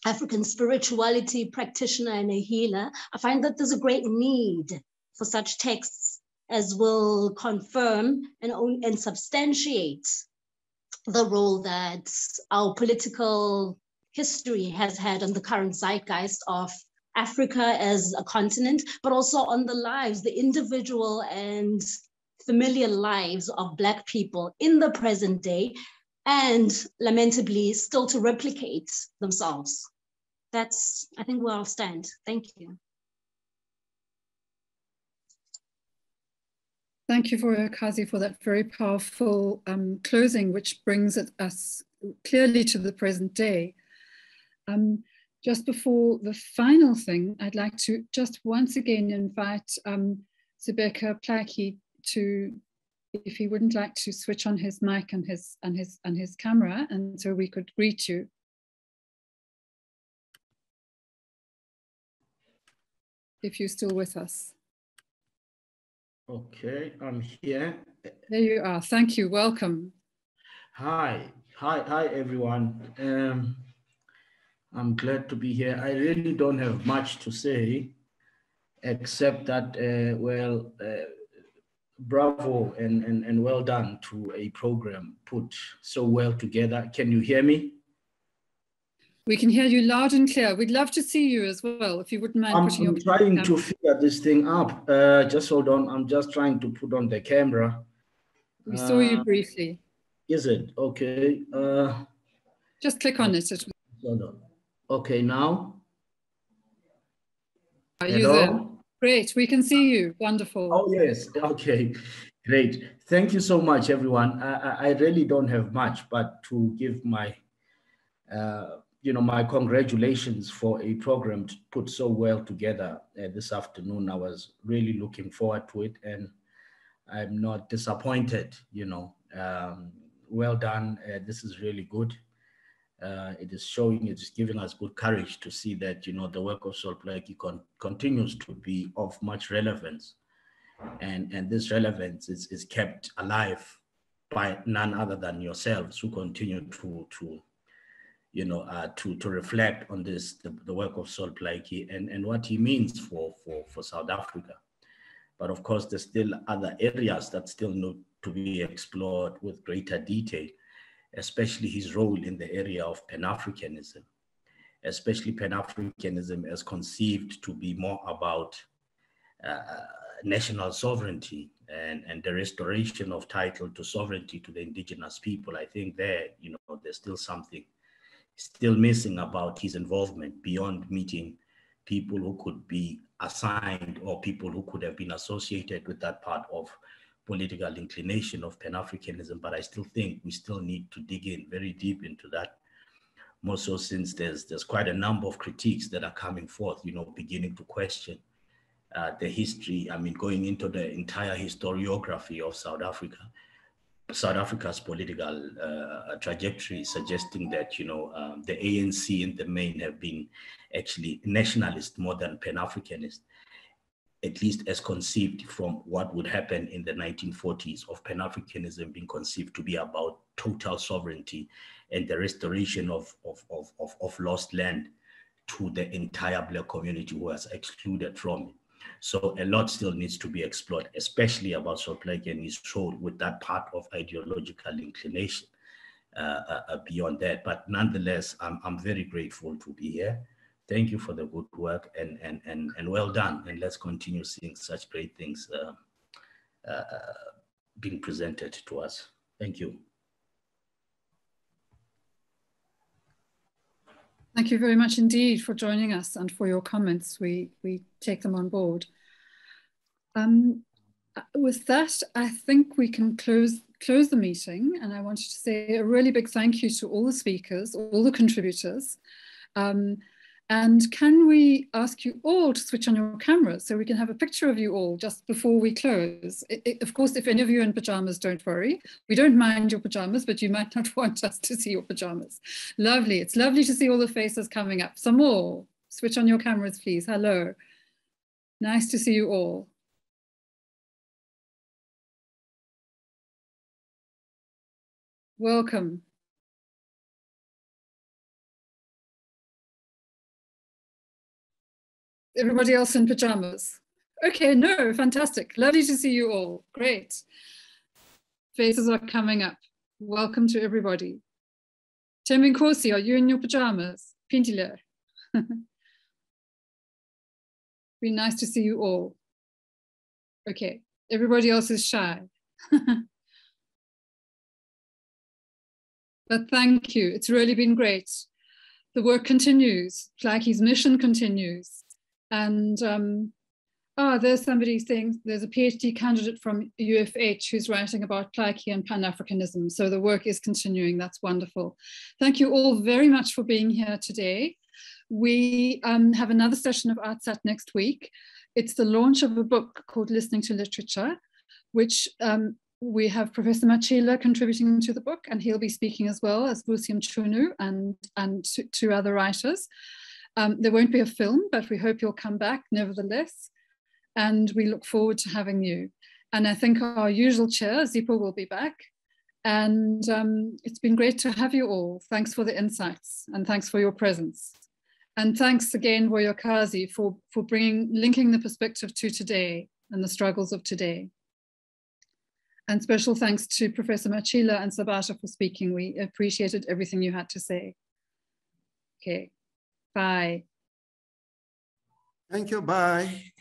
African spirituality practitioner and a healer. I find that there's a great need for such texts as will confirm and substantiate the role that our political history has had on the current zeitgeist of Africa as a continent, but also on the lives, the individual and familiar lives of Black people in the present day, and lamentably still to replicate themselves. That's, I think, where I'll stand. Thank you. Thank you, Vuyokazi, for that very powerful closing, which brings us clearly to the present day. Just before the final thing, I'd like to just once again invite Tshekisho Plaatje to, if he wouldn't like to switch on his mic and his camera, and so we could greet you. If you're still with us. Okay, I'm here. There you are. Thank you. Welcome. Hi everyone. I'm glad to be here. I really don't have much to say, except that, bravo and well done to a program put so well together. Can you hear me? We can hear you loud and clear. We'd love to see you as well, if you wouldn't mind putting your I'm trying to figure this thing up. Just hold on. I'm just trying to put on the camera. We saw you briefly. Is it? Okay. Just click on it. Hold on. Okay, now? Are you there? Great, we can see you. Wonderful. Oh, yes. Okay, great. Thank you so much, everyone. I really don't have much, but to give my, my congratulations for a program put so well together this afternoon. I was really looking forward to it, and I'm not disappointed, well done. This is really good. It is showing, it is giving us good courage to see that, the work of Sol Plaatje continues to be of much relevance. And this relevance is kept alive by none other than yourselves, who continue to reflect on this, the work of Sol Plaatje and what he means for South Africa. But of course, there's still other areas that still need to be explored with greater detail, especially his role in the area of Pan-Africanism, especially Pan-Africanism as conceived to be more about national sovereignty and the restoration of title to sovereignty to the indigenous people. I think there, there's still something still missing about his involvement beyond meeting people who could be assigned or people who could have been associated with that part of political inclination of Pan-Africanism. But I still think we still need to dig in very deep into that, more so since there's quite a number of critiques that are coming forth, beginning to question the history, going into the entire historiography of South Africa, South Africa's political trajectory, suggesting that, the ANC in the main have been actually nationalist more than Pan-Africanist, at least as conceived from what would happen in the 1940s of Pan-Africanism being conceived to be about total sovereignty and the restoration of lost land to the entire Black community who was excluded from it. So a lot still needs to be explored, especially about Sol Plaatje and his role with that part of ideological inclination beyond that. But nonetheless, I'm very grateful to be here. Thank you for the good work and well done. And let's continue seeing such great things being presented to us. Thank you. Thank you very much indeed for joining us and for your comments. We take them on board. With that, I think we can close the meeting. And I wanted to say a really big thank you to all the speakers, all the contributors. And can we ask you all to switch on your cameras so we can have a picture of you all just before we close? Of course, if any of you are in pajamas, don't worry. We don't mind your pajamas, but you might not want us to see your pajamas. Lovely. It's lovely to see all the faces coming up. Some more. Switch on your cameras, please. Hello. Nice to see you all. Welcome. Everybody else in pajamas. Okay, no, fantastic. Lovely to see you all. Great. Faces are coming up. Welcome to everybody. Teminkosi, are you in your pajamas? Pintile. Be nice to see you all. Okay, everybody else is shy. But thank you, it's really been great. The work continues, Plaatje's mission continues. And there's somebody saying there's a PhD candidate from UFH who's writing about Plaatje and Pan-Africanism. So the work is continuing, that's wonderful. Thank you all very much for being here today. We have another session of ArtSat next week. It's the launch of a book called Listening to Literature, which we have Professor Matjila contributing to the book, and he'll be speaking as well as Vusi Mchunu and two other writers. There won't be a film, but we hope you'll come back nevertheless. And we look forward to having you. And I think our usual chair, Zipo, will be back. And it's been great to have you all. Thanks for the insights and thanks for your presence. And thanks again, Vuyokazi, for linking the perspective to today and the struggles of today. And special thanks to Professor Matjila and Sabata for speaking. We appreciated everything you had to say. Okay, bye. Thank you, bye.